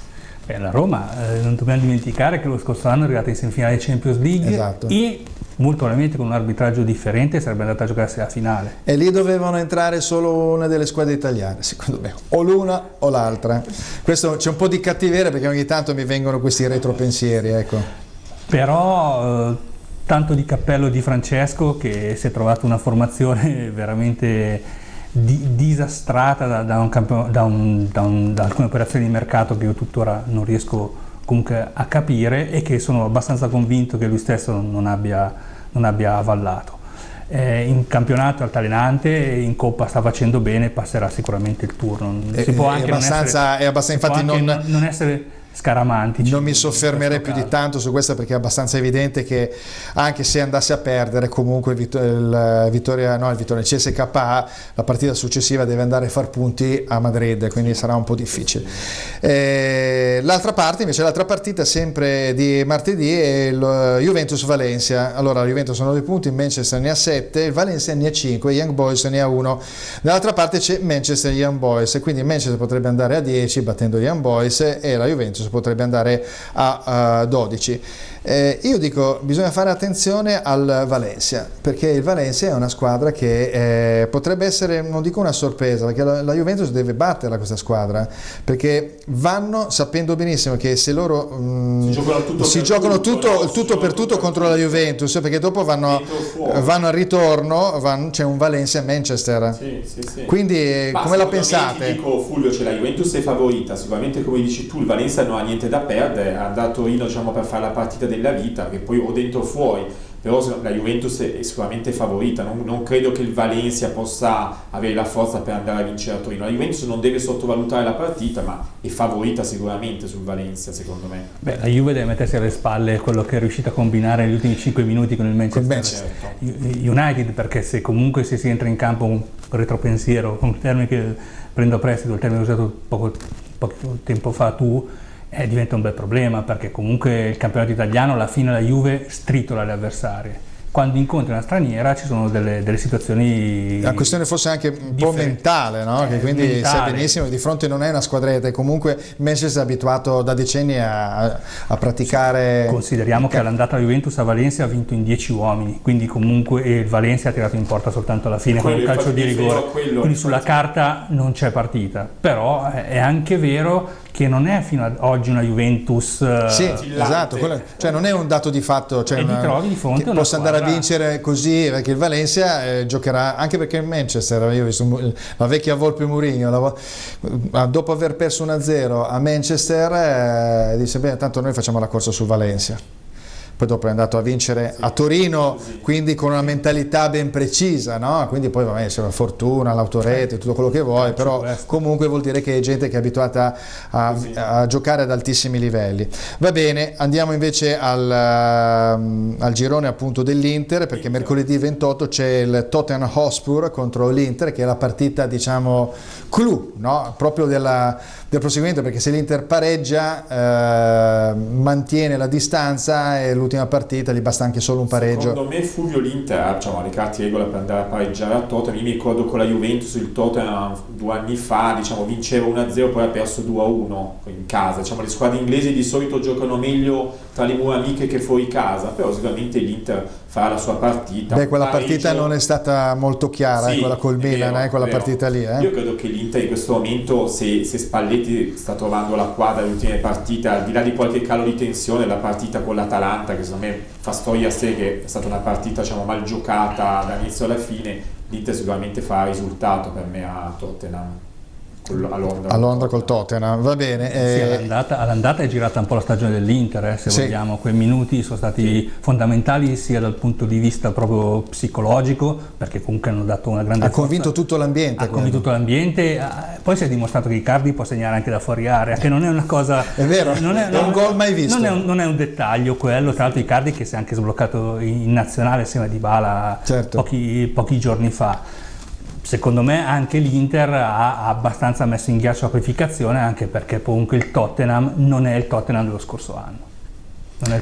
La Roma, non dobbiamo dimenticare che lo scorso anno è arrivata in semifinale Champions League, esatto, e molto probabilmente con un arbitraggio differente sarebbe andata a giocarsi la finale. E lì dovevano entrare solo una delle squadre italiane, secondo me, o l'una o l'altra. Questo c'è un po' di cattiveria perché ogni tanto mi vengono questi retropensieri, ecco. Però tanto di cappello di Francesco, che si è trovato una formazione veramente disastrata da alcune operazioni di mercato che io tuttora non riesco comunque a capire, e che sono abbastanza convinto che lui stesso non abbia avallato. In campionato è altalenante, in Coppa sta facendo bene, passerà sicuramente il turno. Si può anche non essere scaramantici. Non mi soffermerei più di tanto su questo, perché è abbastanza evidente che anche se andasse a perdere comunque il CSKA la partita successiva deve andare a far punti a Madrid, quindi sarà un po' difficile. L'altra partita sempre di martedì è il Juventus-Valencia. Allora la Juventus ha 9 punti, il Manchester ne ha 7, il Valencia ne ha 5, Young Boys ne ha 1. Dall'altra parte c'è Manchester Young Boys, quindi il Manchester potrebbe andare a 10 battendo gli Young Boys e la Juventus potrebbe andare a 12. Io dico, bisogna fare attenzione al Valencia, perché il Valencia è una squadra che potrebbe essere, non dico una sorpresa, perché la Juventus deve batterla questa squadra, perché vanno sapendo benissimo che se loro si giocano tutto per tutto contro la Juventus, perché dopo vanno al ritorno, c'è un Valencia-Manchester. Sì. Quindi come la pensate? Ti dico, Fulvio, la Juventus è favorita, sicuramente, come dici tu, il Valencia non ha niente da perdere, ha dato diciamo per fare la partita della vita, che poi o dentro o fuori, però la Juventus è sicuramente favorita. Non credo che il Valencia possa avere la forza per andare a vincere a Torino. La Juventus non deve sottovalutare la partita, ma è favorita sicuramente sul Valencia, secondo me. La Juve deve mettersi alle spalle quello che è riuscita a combinare negli ultimi 5 minuti con il Manchester United, perché se comunque si entra in campo un retropensiero, un termine che prendo a prestito, il termine usato poco tempo fa tu, diventa un bel problema, perché comunque il campionato italiano alla fine la Juve stritola le avversarie, quando incontri una straniera ci sono delle situazioni. La questione forse anche un po' mentale, no? Che quindi mentale. sai benissimo che di fronte non è una squadretta, e comunque Manchester è abituato da decenni a praticare. Consideriamo che all'andata a Juventus a Valencia ha vinto in 10 uomini, quindi comunque il Valencia ha tirato in porta soltanto alla fine con un calcio di rigore, quindi sulla carta non c'è partita, però è anche vero che non è fino ad oggi una Juventus esatto, cioè non è un dato di fatto, cioè e ti trovi di fronte che a una possa andare a squadra. vincere così, perché il Valencia giocherà, anche perché il Manchester, io ho visto la vecchia Volpe Mourinho, dopo aver perso 1-0 a Manchester dice bene, tanto noi facciamo la corsa sul Valencia. Poi dopo è andato a vincere a Torino, quindi con una mentalità ben precisa, no? Quindi poi vabbè, c'è la fortuna, l'autorete, tutto quello che vuoi, però comunque vuol dire che è gente che è abituata a giocare ad altissimi livelli. Va bene, andiamo invece al girone appunto dell'Inter, perché mercoledì 28 c'è il Tottenham Hotspur contro l'Inter, che è la partita diciamo clou, no? Proprio del proseguimento, perché se l'Inter pareggia mantiene la distanza e l'ultima partita gli basta anche solo un pareggio. Secondo me Fulvio l'Inter ha le carte regola per andare a pareggiare a Tottenham. Io mi ricordo con la Juventus il Tottenham 2 anni fa vinceva 1-0, poi ha perso 2-1 in casa. Le squadre inglesi di solito giocano meglio tra le mura amiche che fuori casa, però sicuramente l'Inter farà la sua partita. Quella partita non è stata molto chiara, quella col Milan, quella partita lì. Io credo che l'Inter in questo momento, se Spalletti sta trovando la quadra alle ultime partite, al di là di qualche calo di tensione, la partita con l'Atalanta, che secondo me fa storia a sé, che è stata una partita mal giocata dall'inizio alla fine, l'Inter sicuramente fa risultato per me a Tottenham. A Londra col Tottenham, va bene. All'andata è girata un po' la stagione dell'Inter, se vogliamo. Quei minuti sono stati fondamentali sia dal punto di vista proprio psicologico, perché comunque hanno dato una grande forza. Convinto tutto l'ambiente. Ha convinto tutto l'ambiente, poi si è dimostrato che Icardi può segnare anche da fuori area, che non è una cosa. È vero, è un gol mai visto. Non è un dettaglio quello, tra l'altro Icardi che si è anche sbloccato in nazionale assieme a Dybala pochi giorni fa. Secondo me anche l'Inter ha abbastanza messo in ghiaccio la qualificazione, anche perché comunque il Tottenham non è il Tottenham dello scorso anno.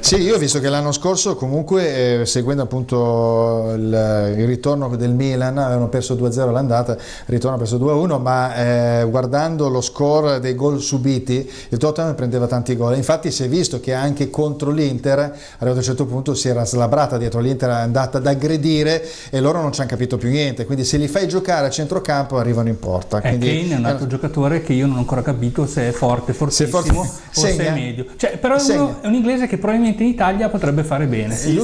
Sì, io ho visto che l'anno scorso comunque seguendo appunto il ritorno del Milan avevano perso 2-0 all'andata, il ritorno ha perso 2-1, ma guardando lo score dei gol subiti il Tottenham prendeva tanti gol, infatti si è visto che anche contro l'Inter arrivato a un certo punto si era slabrata dietro l'Inter, è andata ad aggredire e loro non ci hanno capito più niente, quindi se li fai giocare a centrocampo arrivano in porta. Kane è un altro giocatore che io non ho ancora capito se è fortissimo o se è medio, però è un inglese che probabilmente in Italia potrebbe fare bene. Si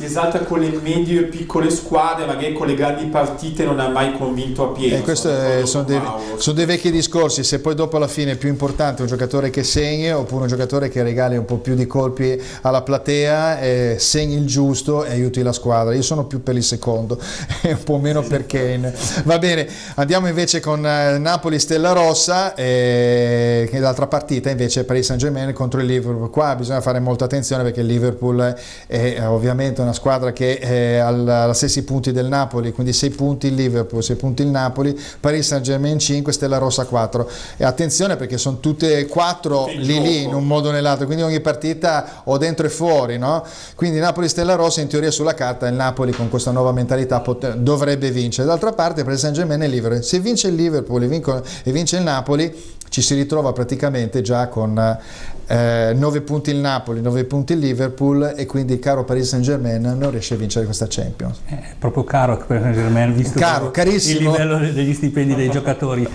esalta con le medie e piccole squadre, magari con le grandi partite non ha mai convinto a pieno. Questo sono dei vecchi discorsi, se poi dopo alla fine è più importante un giocatore che segni oppure un giocatore che regali un po' più di colpi alla platea, segni il giusto e aiuti la squadra. Io sono più per il secondo e un po' meno per Kane. Va bene, andiamo invece con Napoli Stella Rossa, che l'altra partita invece è Paris Saint-Germain contro il Liverpool. Qua bisogna fare molta attenzione perché il Liverpool è ovviamente una squadra che è alla stessi punti del Napoli, quindi 6 punti il Liverpool, 6 punti il Napoli, Paris Saint-Germain 5, Stella Rossa 4, e attenzione perché sono tutte e 4 lì in un modo o nell'altro, quindi ogni partita o dentro e fuori, no? Quindi Napoli Stella Rossa in teoria sulla carta il Napoli con questa nuova mentalità dovrebbe vincere, d'altra parte Paris Saint-Germain e Liverpool, se vince il Liverpool e vince il Napoli ci si ritrova praticamente già con 9 punti il Napoli, 9 punti il Liverpool, e quindi il caro Paris Saint-Germain non riesce a vincere questa Champions. È proprio caro Paris Saint-Germain, visto carissimo. Il livello degli stipendi dei giocatori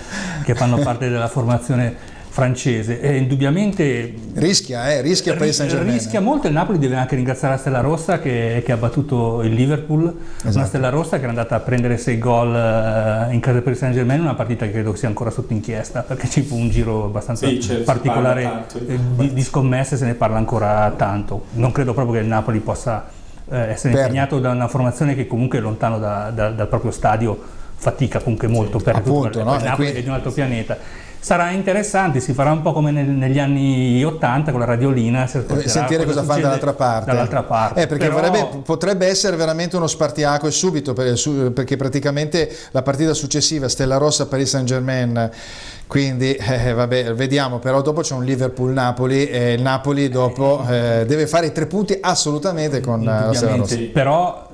che fanno parte della formazione francese, e indubbiamente rischia Paris Saint-Germain. Rischia molto. Il Napoli deve anche ringraziare la Stella Rossa che ha battuto il Liverpool, una Stella Rossa che era andata a prendere 6 gol in casa per il Saint-Germain, una partita che credo sia ancora sotto inchiesta perché ci fu un giro abbastanza particolare di scommesse, se ne parla ancora tanto. Non credo proprio che il Napoli possa essere impegnato da una formazione che comunque è lontano dal proprio stadio, fatica comunque molto per appunto, no? Il Napoli è di un altro pianeta. Sarà interessante, si farà un po' come negli anni 80 con la radiolina, sentire cosa fanno dall'altra parte. Perché potrebbe essere veramente uno spartiacque e subito, perché praticamente la partita successiva Stella Rossa Paris Saint-Germain, quindi vabbè, vediamo, però dopo c'è un Liverpool-Napoli e il Napoli dopo deve fare i 3 punti assolutamente con la Stella Rossa. Però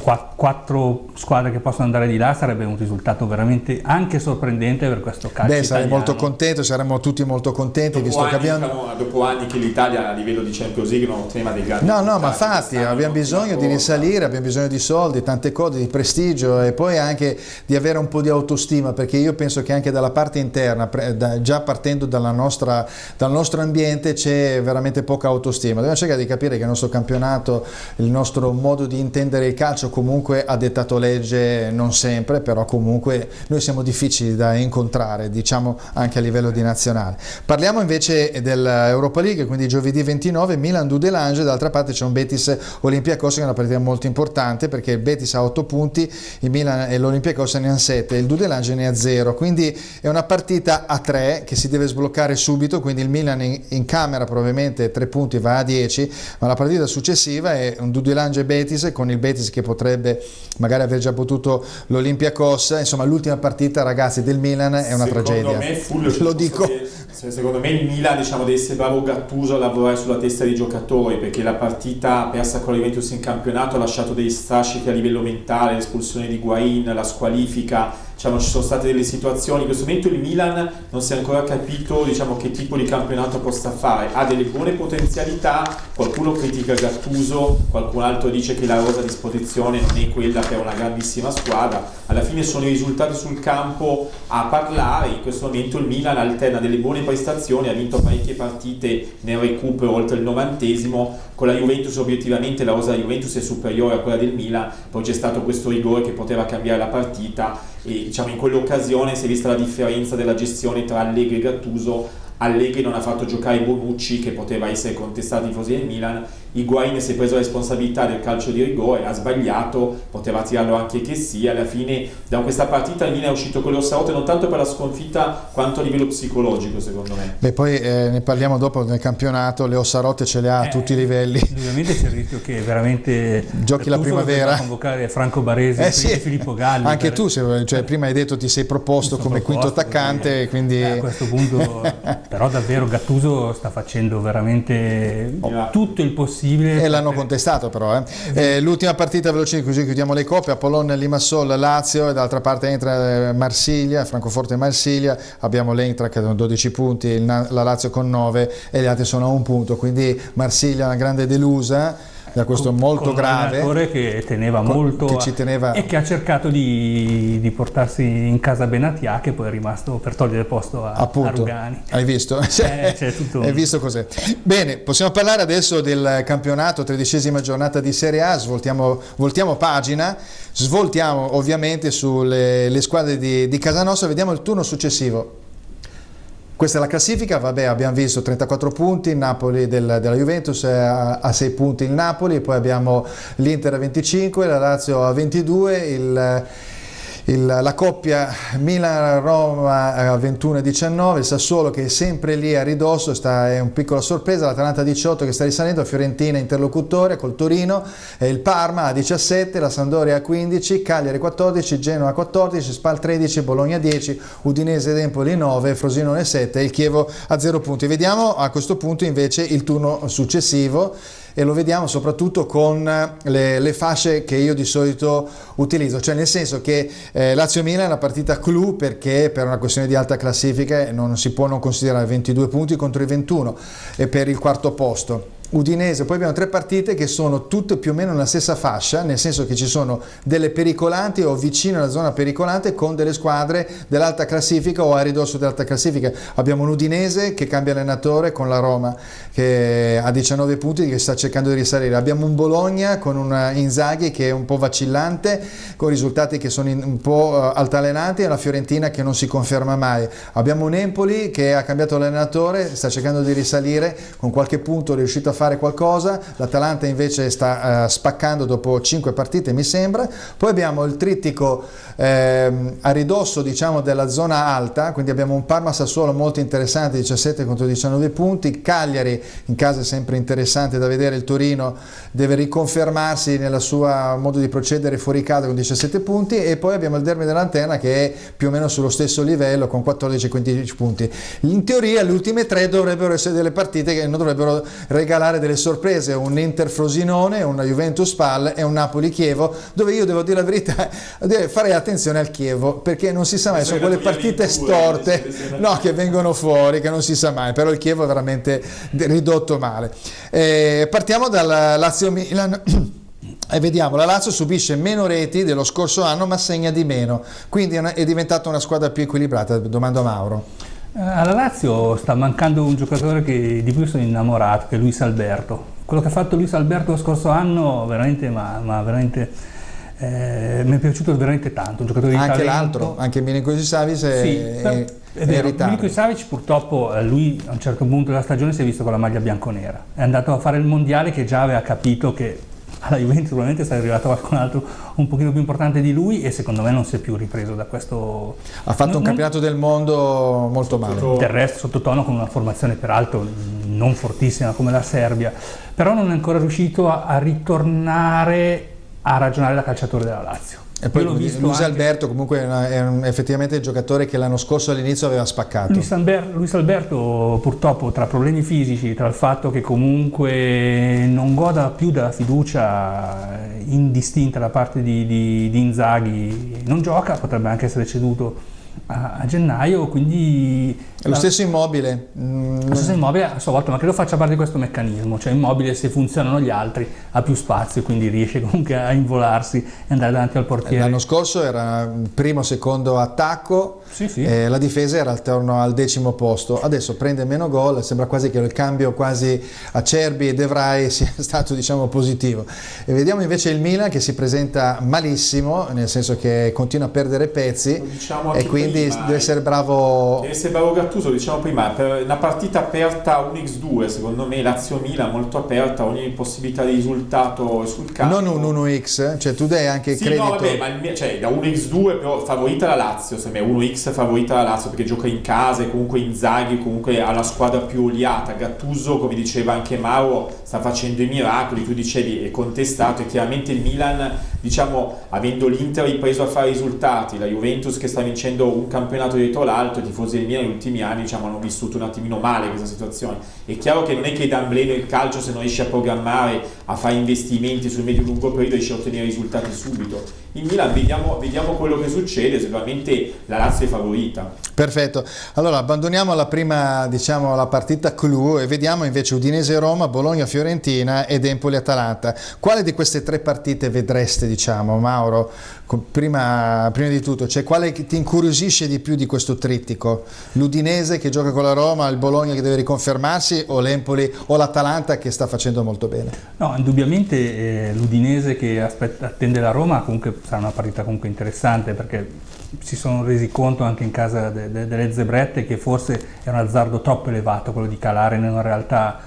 4 squadre che possono andare di là sarebbe un risultato veramente anche sorprendente per questo calcio sarei italiano. molto contento, saremmo tutti molto contenti dopo anni che l'Italia a livello di Champions League non otteneva dei grandi ma infatti abbiamo bisogno di risalire, abbiamo bisogno di soldi, tante cose, di prestigio e poi anche di avere un po' di autostima, perché io penso che anche dalla parte interna, già partendo dal nostro ambiente, c'è veramente poca autostima. Dobbiamo cercare di capire che il nostro campionato, il nostro modo di intendere il calcio comunque ha dettato legge, non sempre, però comunque noi siamo difficili da incontrare, diciamo anche a livello di nazionale. Parliamo invece dell'Europa League, quindi giovedì 29 Milan Dudelange, d'altra parte c'è un Betis Olympiacos che è una partita molto importante perché il Betis ha 8 punti, il Milan e l'Olympiacos ne hanno 7 e il Dudelange ne ha 0, quindi è una partita a 3 che si deve sbloccare subito, quindi il Milan in camera probabilmente 3 punti va a 10, ma la partita successiva è un Dudelange Betis con il Betis che potrebbe magari aver già potuto l'Olympiacos, insomma l'ultima partita ragazzi del Milan è una tragedia. Lo dico. Secondo me il Milan deve essere bravo Gattuso a lavorare sulla testa dei giocatori, perché la partita persa con la Juventus in campionato ha lasciato dei strascichi a livello mentale, l'espulsione di Higuaín, la squalifica, ci sono state delle situazioni. In questo momento il Milan non si è ancora capito che tipo di campionato possa fare, ha delle buone potenzialità, qualcuno critica Gattuso, qualcun altro dice che la rosa a disposizione non è quella per una grandissima squadra, alla fine sono i risultati sul campo a parlare. In questo momento il Milan alterna delle buone prestazioni, ha vinto parecchie partite nel recupero oltre il 90°, con la Juventus obiettivamente la rosa della Juventus è superiore a quella del Milan, poi c'è stato questo rigore che poteva cambiare la partita e in quell'occasione si è vista la differenza della gestione tra Allegri e Gattuso. Allegri non ha fatto giocare Bonucci, che poteva essere contestato ai tifosi del Milan, Higuaín si è preso la responsabilità del calcio di rigore, ha sbagliato, poteva tirarlo anche che sia. Alla fine da questa partita il Milan è uscito con le ossa rotte non tanto per la sconfitta quanto a livello psicologico, secondo me. Poi ne parliamo dopo nel campionato, le ossa rotte ce le ha a tutti i livelli. Ovviamente c'è il rischio che veramente giochi la primavera, convocare Franco Baresi e Filippo Galli. Anche tu, prima hai detto ti sei proposto come quinto attaccante, quindi a questo punto però davvero Gattuso sta facendo veramente tutto il possibile. E l'hanno contestato però. L'ultima partita veloce, così chiudiamo le coppe: Apollon Limassol Lazio, e dall'altra parte entra Marsiglia, Francoforte e Marsiglia. Abbiamo l'Eintracht con 12 punti, la Lazio con 9 e gli altri sono a 1 punto, quindi Marsiglia una grande delusa da questo molto grave, un allenatore che teneva molto, che ci teneva, e che ha cercato di portarsi in casa Benatia, che poi è rimasto per togliere il posto a Rugani. Hai visto? C'è tutto. Hai visto cos'è? Bene, possiamo parlare adesso del campionato, 13ª giornata di Serie A. Voltiamo pagina, svoltiamo ovviamente sulle squadre di casa nostra, vediamo il turno successivo. Questa è la classifica, vabbè, abbiamo visto 34 punti, il Napoli della Juventus a 6 punti il Napoli, poi abbiamo l'Inter a 25, la Lazio a 22, la coppia Milan-Roma a 21-19, il Sassuolo che è sempre lì a ridosso, è un piccola sorpresa, l'Atalanta a 18 che sta risalendo, Fiorentina interlocutore col Torino, il Parma a 17, la Sampdoria a 15, Cagliari 14, Genoa a 14, Spal 13, Bologna 10, Udinese ed Empoli 9, Frosinone 7 e il Chievo a 0 punti. Vediamo a questo punto invece il turno successivo e lo vediamo soprattutto con le fasce che io di solito utilizzo, cioè nel senso che Lazio-Milan è una partita clou perché per una questione di alta classifica non si può non considerare 22 punti contro i 21 e per il quarto posto. Udinese, poi abbiamo 3 partite che sono tutte più o meno nella stessa fascia, nel senso che ci sono delle pericolanti o vicino alla zona pericolante con delle squadre dell'alta classifica o a ridosso dell'alta classifica. Abbiamo un Udinese che cambia allenatore con la Roma che ha 19 punti che sta cercando di risalire. Abbiamo un Bologna con un Inzaghi che è un po' vacillante con risultati che sono un po' altalenanti e una Fiorentina che non si conferma mai. Abbiamo un Empoli che ha cambiato allenatore, sta cercando di risalire, con qualche punto è riuscito a fare qualcosa, l'Atalanta invece sta spaccando dopo 5 partite mi sembra. Poi abbiamo il trittico a ridosso diciamo della zona alta, quindi abbiamo un Parma-Sassuolo molto interessante, 17 contro 19 punti, Cagliari in casa è sempre interessante da vedere, il Torino deve riconfermarsi nella sua modo di procedere fuori casa con 17 punti, e poi abbiamo il derby della Lanterna che è più o meno sullo stesso livello con 14 e 15 punti. In teoria le ultime 3 dovrebbero essere delle partite che non dovrebbero regalare delle sorprese, un Inter Frosinone, una Juventus Spal e un Napoli Chievo, dove io devo dire la verità, farei attenzione al Chievo perché non si sa mai, sono quelle partite storte che vengono fuori, che non si sa mai, però il Chievo è veramente ridotto male. Partiamo dal Lazio-Milan e vediamo, la Lazio subisce meno reti dello scorso anno ma segna di meno, quindi è diventata una squadra più equilibrata. Domando a Mauro. Alla Lazio sta mancando un giocatore di cui sono innamorato, che è Luis Alberto. Quello che ha fatto Luis Alberto lo scorso anno veramente, ma veramente mi è piaciuto veramente tanto, un giocatore di anche talento. L'altro, anche Milinković-Savić è in ritardo. Milinković-Savić purtroppo lui a un certo punto della stagione si è visto con la maglia bianconera, è andato a fare il mondiale che già aveva capito che alla Juventus probabilmente sarebbe arrivato qualcun altro un pochino più importante di lui, e secondo me non si è più ripreso da questo. Ha fatto un campionato del mondo molto male. Del resto sottotono, con una formazione peraltro non fortissima come la Serbia, però non è ancora riuscito a ritornare a ragionare da calciatore della Lazio. E poi Luis Alberto comunque è effettivamente il giocatore che l'anno scorso all'inizio aveva spaccato. Luis Alberto purtroppo, tra problemi fisici, tra il fatto che comunque non goda più della fiducia indistinta da parte di Inzaghi, non gioca, potrebbe anche essere ceduto a gennaio, quindi lo stesso Immobile a sua volta, ma credo faccia parte di questo meccanismo, cioè Immobile, se funzionano gli altri ha più spazio, quindi riesce comunque a involarsi e andare davanti al portiere. L'anno scorso era primo, secondo attacco, sì. La difesa era attorno al 10° posto, adesso prende meno gol, sembra quasi che il cambio quasi Acerbi e De Vrij sia stato diciamo positivo. E vediamo invece il Milan che si presenta malissimo, nel senso che continua a perdere pezzi, e quindi deve essere bravo Gattuso, diciamo prima, per una partita aperta 1x2, secondo me Lazio-Milan molto aperta, ogni possibilità di risultato sul campo. Non un 1x, cioè tu dai anche credito. No, vabbè, ma da 1x2 però favorita la Lazio, secondo me 1x favorita la Lazio perché gioca in casa e comunque Inzaghi comunque ha la squadra più oliata. Gattuso, come diceva anche Mauro, sta facendo i miracoli, tu dicevi è contestato, e chiaramente il Milan, diciamo, avendo l'Inter ripreso a fare risultati, la Juventus che sta vincendo un campionato dietro l'altro, i tifosi del Milan negli ultimi anni diciamo hanno vissuto un attimino male questa situazione. È chiaro che non è che d'amblè nel calcio, se non riesci a programmare, a fare investimenti sul medio-lungo periodo, riesci a ottenere risultati subito. In Milan vediamo quello che succede, sicuramente la Lazio è favorita. Perfetto, allora abbandoniamo la prima, diciamo, la partita clou e vediamo invece Udinese-Roma, Bologna-Fiorentina ed Empoli-Atalanta. Quale di queste 3 partite vedreste, diciamo, Mauro, prima di tutto, cioè quale ti incuriosisce di più di questo trittico? L'Udinese che gioca con la Roma, il Bologna che deve riconfermarsi, o l'Empoli o l'Atalanta che sta facendo molto bene? No, indubbiamente l'Udinese che attende la Roma comunque sarà una partita comunque interessante, perché si sono resi conto anche in casa delle zebrette che forse è un azzardo troppo elevato quello di calare in una realtà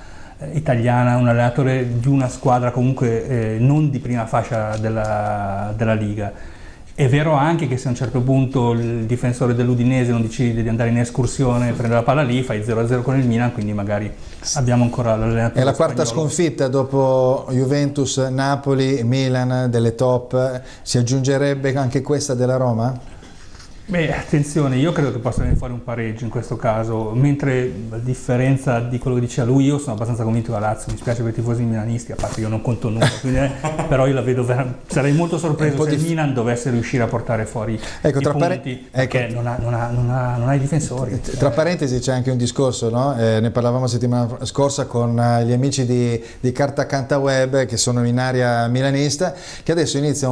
italiana un allenatore di una squadra comunque non di prima fascia della Liga. È vero anche che se a un certo punto il difensore dell'Udinese non decide di andare in escursione e prendere la palla lì, fai 0-0 con il Milan, quindi magari abbiamo ancora l'allenatore. È la quarta sconfitta dopo Juventus, Napoli, Milan delle top. Si aggiungerebbe anche questa della Roma? Beh, attenzione, io credo che possa venire fuori un pareggio in questo caso, mentre a differenza di quello che diceva lui, io sono abbastanza convinto della Lazio, mi spiace per i tifosi milanisti, a parte io non conto nulla, quindi, però io la vedo sarei molto sorpreso se il Milan dovesse riuscire a portare fuori i punti, perché non ha i difensori. Tra parentesi c'è anche un discorso, no? Ne parlavamo settimana scorsa con gli amici di Carta Canta Web che sono in area milanista, che adesso inizia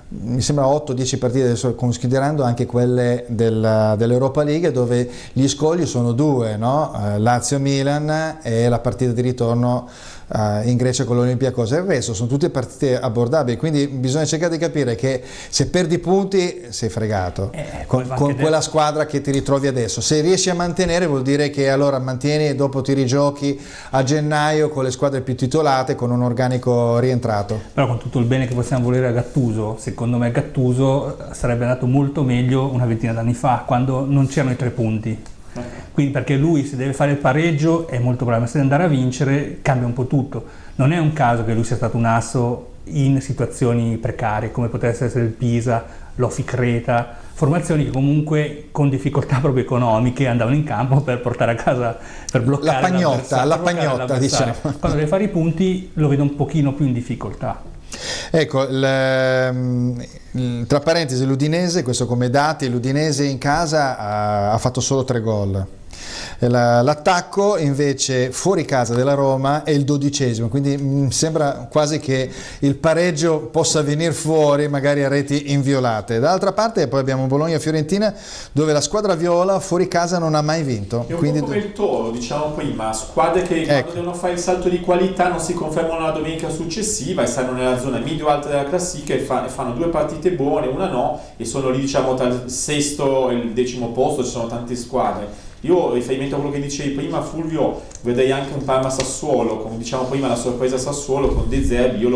mi sembra 8-10 partite, adesso considerando anche quelle dell'Europa League, dove gli scogli sono 2, no? Lazio-Milan e la partita di ritorno in Grecia con l'Olympiacos, il resto sono tutte partite abbordabili, quindi bisogna cercare di capire che se perdi punti sei fregato con quella squadra che ti ritrovi adesso. Se riesci a mantenere vuol dire che allora mantieni e dopo ti rigiochi a gennaio con le squadre più titolate, con un organico rientrato. Però con tutto il bene che possiamo volere a Gattuso, secondo me Gattuso sarebbe andato molto meglio una ventina d'anni fa, quando non c'erano i 3 punti. Quindi, perché lui, se deve fare il pareggio, è molto bravo, ma se deve andare a vincere cambia un po' tutto. Non è un caso che lui sia stato un asso in situazioni precarie, come potesse essere il Pisa, l'Ofi Creta, formazioni che comunque con difficoltà proprio economiche andavano in campo per portare a casa, per bloccare la pagnotta, diciamo. Quando deve fare i punti lo vedo un pochino più in difficoltà. Ecco, tra parentesi l'Udinese, questo come dati, l'Udinese in casa ha fatto solo 3 gol. L'attacco invece fuori casa della Roma è il 12°, quindi mi sembra quasi che il pareggio possa venire fuori magari a reti inviolate. Dall'altra parte poi abbiamo Bologna-Fiorentina, dove la squadra viola fuori casa non ha mai vinto. È un quindi po' come il Toro, diciamo prima, squadre che quando devono fare il salto di qualità non si confermano la domenica successiva e stanno nella zona medio-alta della classifica e fanno 2 partite buone, una no, e sono lì diciamo tra il 6° e il 10° posto, ci sono tante squadre. Io, riferimento a quello che dicevi prima, Fulvio, vedrei anche un Parma-Sassuolo, come diciamo prima la sorpresa Sassuolo con De Zerbi, io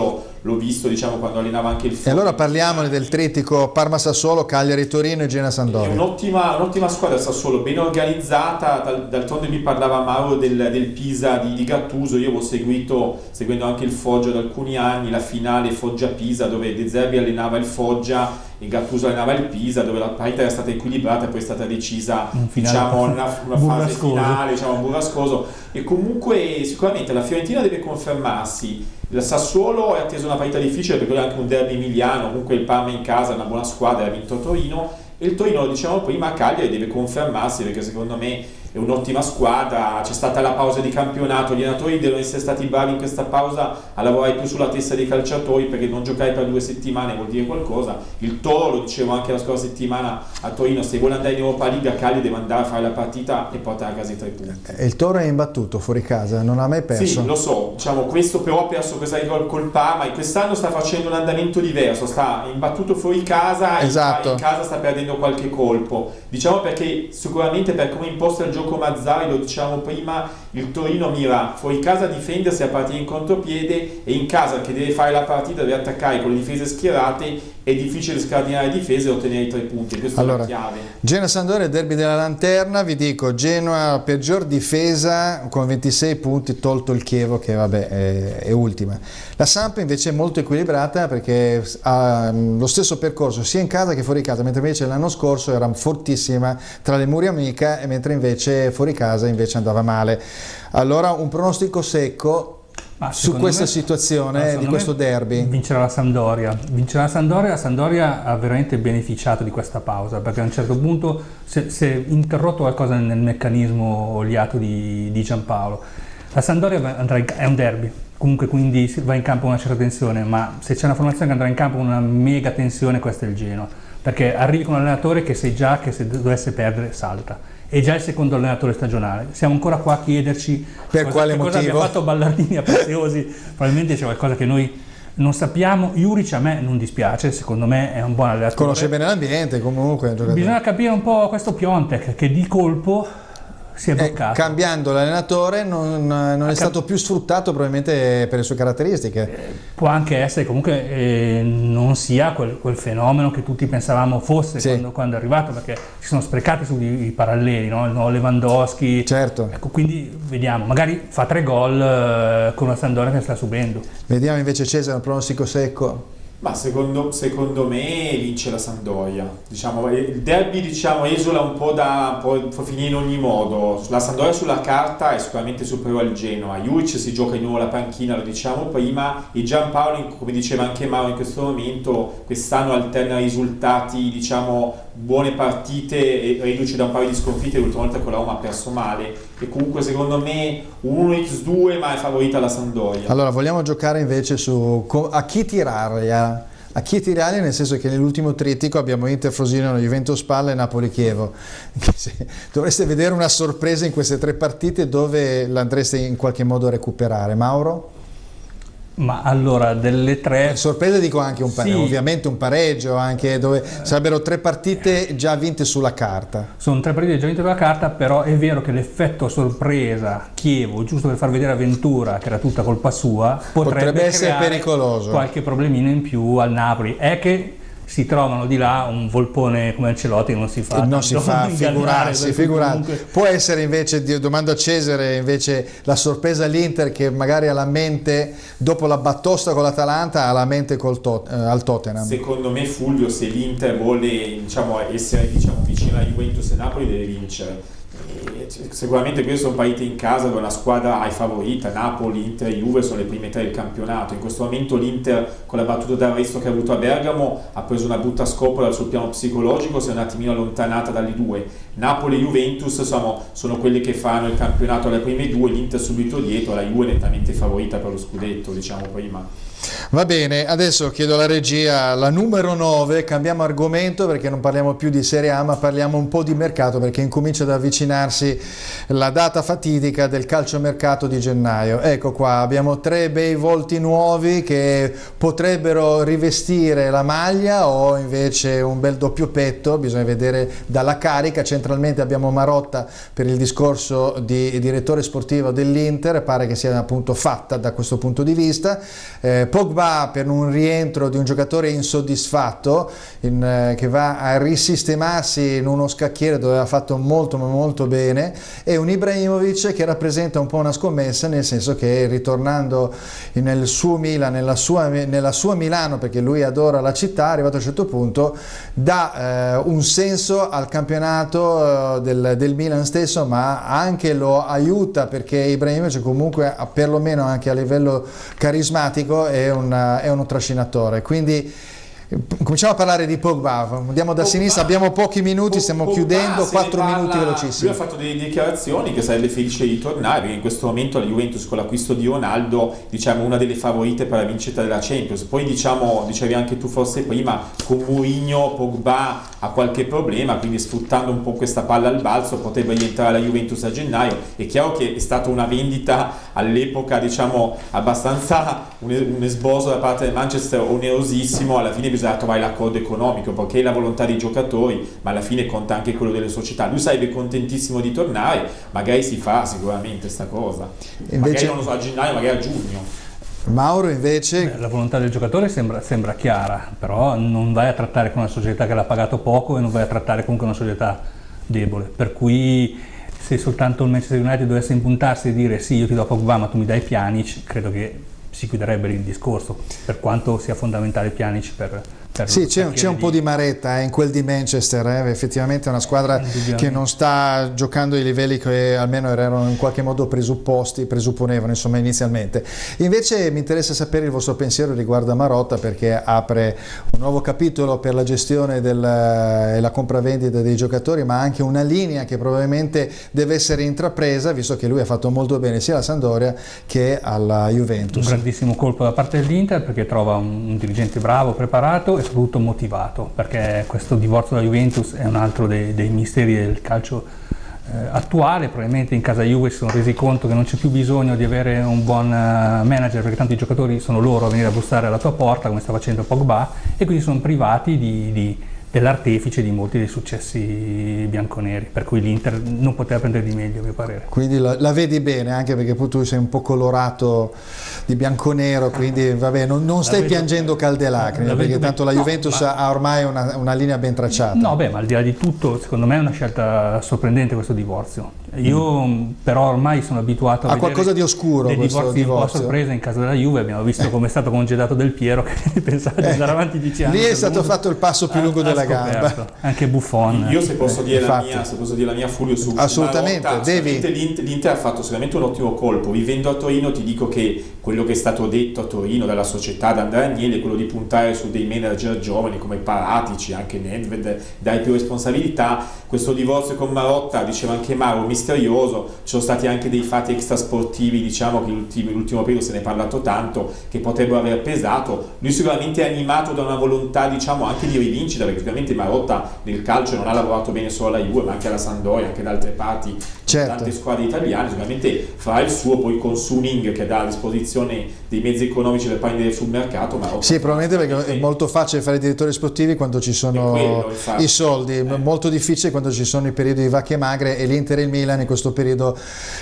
l'ho visto diciamo quando allenava anche il Foggia. E allora parliamone del trittico Parma-Sassuolo, Cagliari-Torino e Genoa-Sampdoria. È un'ottima squadra Sassuolo, ben organizzata, d'altronde mi parlava Mauro del Pisa di Gattuso, io avevo seguendo anche il Foggia da alcuni anni, la finale Foggia-Pisa dove De Zerbi allenava il Foggia e Gattuso allenava il Pisa, dove la partita era stata equilibrata e poi è stata decisa diciamo una fase finale, diciamo burrascoso, e comunque sicuramente la Fiorentina deve confermarsi. Il Sassuolo è atteso una partita difficile perché è anche un derby emiliano, comunque il Parma in casa è una buona squadra, ha vinto Torino, e il Torino, lo diciamo prima, Cagliari deve confermarsi perché secondo me è un'ottima squadra. C'è stata la pausa di campionato, gli allenatori devono essere stati bravi in questa pausa a lavorare più sulla testa dei calciatori, perché non giocare per 2 settimane vuol dire qualcosa. Il Toro, lo dicevo anche la scorsa settimana a Torino, se vuole andare in Europa League a Cagliari deve andare a fare la partita e portare a casa i 3 punti. E il Toro è imbattuto fuori casa, non ha mai perso. Sì, lo so, diciamo questo però ha perso questa col Parma e quest'anno sta facendo un andamento diverso, sta imbattuto fuori casa e in casa sta perdendo qualche colpo, diciamo, perché sicuramente per come imposta il gioco Mazzari, lo diciamo prima, il Torino mira fuori casa a difendersi, a partire in contropiede, e in casa che deve fare la partita deve attaccare con le difese schierate. È difficile scardinare le difese e ottenere i 3 punti, questa è la chiave. Genoa-Sampdoria, derby della lanterna, vi dico, Genoa peggior difesa con 26 punti, tolto il Chievo che vabbè è ultima. La Samp invece è molto equilibrata perché ha lo stesso percorso sia in casa che fuori casa, mentre invece l'anno scorso era fortissima tra le mura amiche, e mentre invece fuori casa invece andava male. Allora un pronostico secco su questa situazione di questo derby. Vincerà la Sampdoria. La Sampdoria ha veramente beneficiato di questa pausa, perché a un certo punto si è interrotto qualcosa nel meccanismo oliato di Giampaolo. La Sampdoria è un derby, comunque, quindi va in campo con una certa tensione, ma se c'è una formazione che andrà in campo con una mega tensione, questo è il Genoa, perché arrivi con un allenatore che sai già che se dovesse perdere salta. È già il secondo allenatore stagionale. Siamo ancora qua a chiederci per quale motivo abbia fatto Ballardini a Preziosi. Probabilmente c'è qualcosa che noi non sappiamo. Juric a me non dispiace, secondo me è un buon allenatore. Conosce bene l'ambiente, comunque. Bisogna capire un po' questo Piontek che di colpo si è bloccato. Cambiando l'allenatore non è stato più sfruttato probabilmente per le sue caratteristiche. Può anche essere comunque non sia quel fenomeno che tutti pensavamo fosse, sì, quando è arrivato, perché si sono sprecati sui paralleli, no? Lewandowski. Certo. Ecco, quindi vediamo, magari fa 3 gol con una Sampdoria che sta subendo. Vediamo invece Cesare, un pronostico secco. Ma secondo me vince la Sampdoria. Diciamo, il derby esula un po' può finire in ogni modo. La Sampdoria sulla carta è sicuramente superiore al Genoa. Juric si gioca di nuovo la panchina, lo diciamo prima, e Giampaolo, come diceva anche Mauro in questo momento, quest'anno alterna risultati, diciamo, buone partite e riduce da un paio di sconfitte. L'ultima volta con la Roma ha perso male, e comunque secondo me 1x2, ma è favorita la Sampdoria. Allora vogliamo giocare invece su a chi tirarli, nel senso che nell'ultimo trittico abbiamo Inter Frosinone, Juventus Palla e Napoli Chievo. Dovreste vedere una sorpresa in queste 3 partite, dove l'andreste in qualche modo a recuperare. Mauro? Ma allora, delle tre... Sorpresa dico anche Sì. ovviamente un pareggio, anche dove sarebbero 3 partite già vinte sulla carta. Sono 3 partite già vinte sulla carta, però è vero che l'effetto sorpresa Chievo, giusto per far vedere avventura, che era tutta colpa sua, potrebbe essere creare pericoloso. qualche problemino in più al Napoli. È che si trovano di là un volpone come Ancelotti che non si fa, figurarsi. Può essere invece, domando a Cesare, invece la sorpresa all'Inter che magari ha la mente, dopo la batosta con l'Atalanta, ha la mente al Tottenham. Secondo me, Fulvio, se l'Inter vuole essere vicino alla Juventus e Napoli, deve vincere. Sicuramente queste sono partite in casa dove la squadra è favorita. Napoli, Inter e Juve sono le prime 3 del campionato. In questo momento l'Inter, con la battuta d'arresto che ha avuto a Bergamo, ha preso una brutta scopola sul piano psicologico, si è un attimino allontanata dalle due. Napoli e Juventus sono quelli che fanno il campionato alle prime 2, l'Inter subito dietro, la Juve nettamente favorita per lo scudetto, diciamo prima. Va bene, adesso chiedo alla regia la numero 9, cambiamo argomento perché non parliamo più di Serie A ma parliamo un po' di mercato, perché incomincia ad avvicinarsi la data fatidica del calciomercato di gennaio. Ecco qua, abbiamo 3 bei volti nuovi che potrebbero rivestire la maglia o invece un bel doppio petto, bisogna vedere dalla carica. Centralmente abbiamo Marotta per il discorso di direttore sportivo dell'Inter, pare che sia appunto fatta da questo punto di vista. Pogba per un rientro di un giocatore insoddisfatto che va a risistemarsi in uno scacchiere dove ha fatto molto bene, e un Ibrahimovic che rappresenta un po' una scommessa, nel senso che ritornando nel suo Milan, nella sua Milano, perché lui adora la città, arrivato a un certo punto dà un senso al campionato del Milan stesso, ma anche lo aiuta perché Ibrahimovic comunque perlomeno anche a livello carismatico è uno trascinatore. Quindi cominciamo a parlare di Pogba, andiamo da sinistra, abbiamo pochi minuti, stiamo chiudendo, 4 minuti velocissimi. Lui ha fatto delle dichiarazioni che sarebbe felice di tornare, perché in questo momento la Juventus con l'acquisto di Ronaldo, diciamo, una delle favorite per la vincita della Champions. Poi dicevi anche tu forse prima, con Mourinho Pogba ha qualche problema, quindi sfruttando un po' questa palla al balzo potrebbe rientrare alla Juventus a gennaio. È chiaro che è stata una vendita all'epoca, diciamo, abbastanza un esboso da parte del Manchester onerosissimo. Alla fine bisogna trovare l'accordo economico, perché è la volontà dei giocatori, ma alla fine conta anche quello delle società. Lui sarebbe contentissimo di tornare, magari si fa sicuramente sta cosa, magari non lo so, a gennaio, magari a giugno. Mauro invece? La volontà del giocatore sembra chiara, però non vai a trattare con una società che l'ha pagato poco e non vai a trattare comunque una società debole, per cui se soltanto il Manchester United dovesse impuntarsi e dire sì, io ti do Pogba ma tu mi dai Pjanic, credo che si chiuderebbe il discorso, per quanto sia fondamentale Pjanic per sì, c'è un po' di maretta in quel di Manchester, effettivamente è una squadra che non sta giocando ai livelli che almeno erano in qualche modo presupponevano insomma inizialmente. Invece mi interessa sapere il vostro pensiero riguardo a Marotta, perché apre un nuovo capitolo per la gestione e la compravendita dei giocatori, ma anche una linea che probabilmente deve essere intrapresa, visto che lui ha fatto molto bene sia alla Sampdoria che alla Juventus. Un grandissimo colpo da parte dell'Inter, perché trova un dirigente bravo, preparato e soprattutto motivato, perché questo divorzio dalla Juventus è un altro dei misteri del calcio attuale. Probabilmente in casa Juve si sono resi conto che non c'è più bisogno di avere un buon manager, perché tanto i giocatori sono loro a venire a bussare alla tua porta, come sta facendo Pogba, e quindi sono privati dell'artefice di molti dei successi bianconeri, per cui l'Inter non poteva prendere di meglio, a mio parere. Quindi la vedi bene, anche perché poi tu sei un po' colorato di bianconero, quindi vabbè, non stai piangendo calde lacrime, perché tanto la Juventus ha ormai una linea ben tracciata. No, beh, ma al di là di tutto, secondo me è una scelta sorprendente questo divorzio. Io però ormai sono abituato a vedere qualcosa di oscuro dei divorzi un po' a sorpresa in casa della Juve. Abbiamo visto come è stato congedato Del Piero, che pensava di andare avanti 10 anni. Lì è stato fatto il passo più lungo della gamba. Anche Buffon. Io se posso dire la mia Fulvio su assolutamente Marotta, l'Inter ha fatto sicuramente un ottimo colpo. Vivendo a Torino ti dico che quello che è stato detto a Torino dalla società da Andrea Agnelli è quello di puntare su dei manager giovani come Paratici, anche Nedved, dare più responsabilità. Questo divorzio con Marotta, diceva anche Mauro, misterioso. Ci sono stati anche dei fatti extrasportivi, diciamo, che l'ultimo periodo se ne è parlato tanto, che potrebbero aver pesato. Lui sicuramente è animato da una volontà, diciamo, anche di rivincita, perché ovviamente Marotta nel calcio non ha lavorato bene solo alla Juve, ma anche alla Sampdoria, anche da altre parti certo, tante squadre italiane, sicuramente farà il suo, poi con Suning che dà a disposizione dei mezzi economici per prendere sul mercato. Ma sì, probabilmente perché è molto facile fare i direttori sportivi quando ci sono i soldi, molto difficile quando ci sono i periodi di vacche magre, e l'Inter e il Milan in questo periodo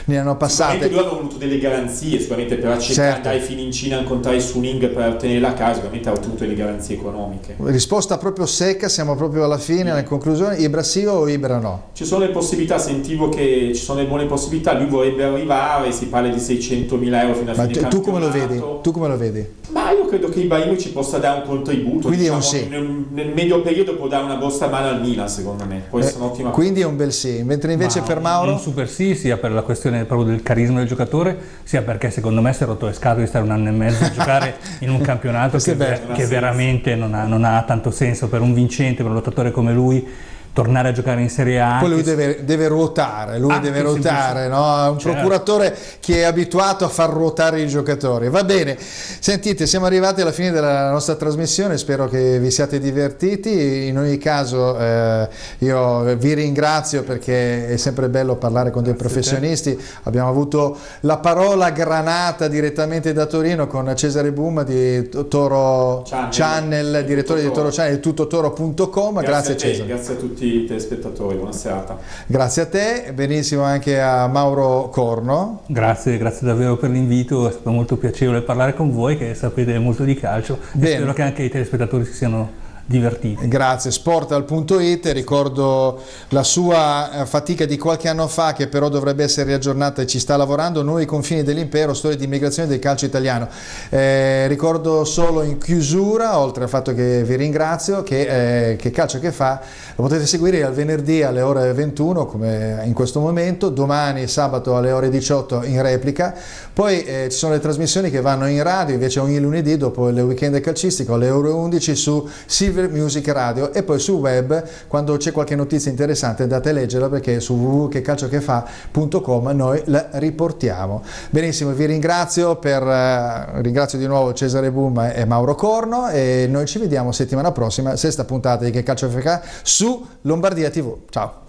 ne hanno passate. Sicuramente loro hanno voluto delle garanzie, sicuramente per accettare, certo, andare fino in Cina a incontrare Suning per ottenere la casa, sicuramente ha ottenuto delle garanzie economiche. Risposta proprio secca, siamo proprio alla fine, alla conclusione. Ibra sì o Ibra no? Ci sono le possibilità, sentivo che ci sono delle buone possibilità, lui vorrebbe arrivare, si parla di 600.000 euro fino a fine campionato. Tu come lo vedi? Tu come lo vedi? Ma io credo che Ibrahimovic ci possa dare un contributo, quindi diciamo, è un sì. Nel medio periodo può dare una grossa mano al Milan, secondo me, può essere un'ottima quindi è un bel sì, mentre invece per Mauro? Un super sì, sia per la questione proprio del carisma del giocatore, sia perché secondo me si è rotto le scatole di stare un anno e mezzo a giocare in un campionato che veramente non ha tanto senso per un vincente, per un lottatore come lui. Tornare a giocare in Serie A. Poi lui deve ruotare, no? È un procuratore che è abituato a far ruotare i giocatori. Va bene, sentite, siamo arrivati alla fine della nostra trasmissione, spero che vi siate divertiti. In ogni caso io vi ringrazio, perché è sempre bello parlare con dei professionisti. Abbiamo avuto la parola granata direttamente da Torino con Cesare Boom di Toro Channel, direttore di Toro Channel, di tuttotoro.com. Grazie Cesare. Grazie a tutti i telespettatori, buona serata. Grazie a te, benissimo anche a Mauro Corno. Grazie davvero per l'invito, è stato molto piacevole parlare con voi che sapete molto di calcio. E spero che anche i telespettatori si siano divertiti. Grazie. Sportal.it, ricordo la sua fatica di qualche anno fa, che però dovrebbe essere riaggiornata e ci sta lavorando. Nuovi confini dell'impero, storia di immigrazione del calcio italiano. Ricordo solo in chiusura, oltre al fatto che vi ringrazio, che calcio che fa lo potete seguire al venerdì alle ore 21 come in questo momento, domani sabato alle ore 18 in replica, poi ci sono le trasmissioni che vanno in radio invece ogni lunedì dopo il weekend calcistico alle ore 11 su Silver Music Radio, e poi sul web quando c'è qualche notizia interessante andate a leggerla, perché su www.checalciochefa.com noi la riportiamo. Benissimo, vi ringrazio ringrazio di nuovo Cesare Boom e Mauro Corno, e noi ci vediamo settimana prossima, sesta puntata di Che Calcio Fa su Lombardia TV. Ciao.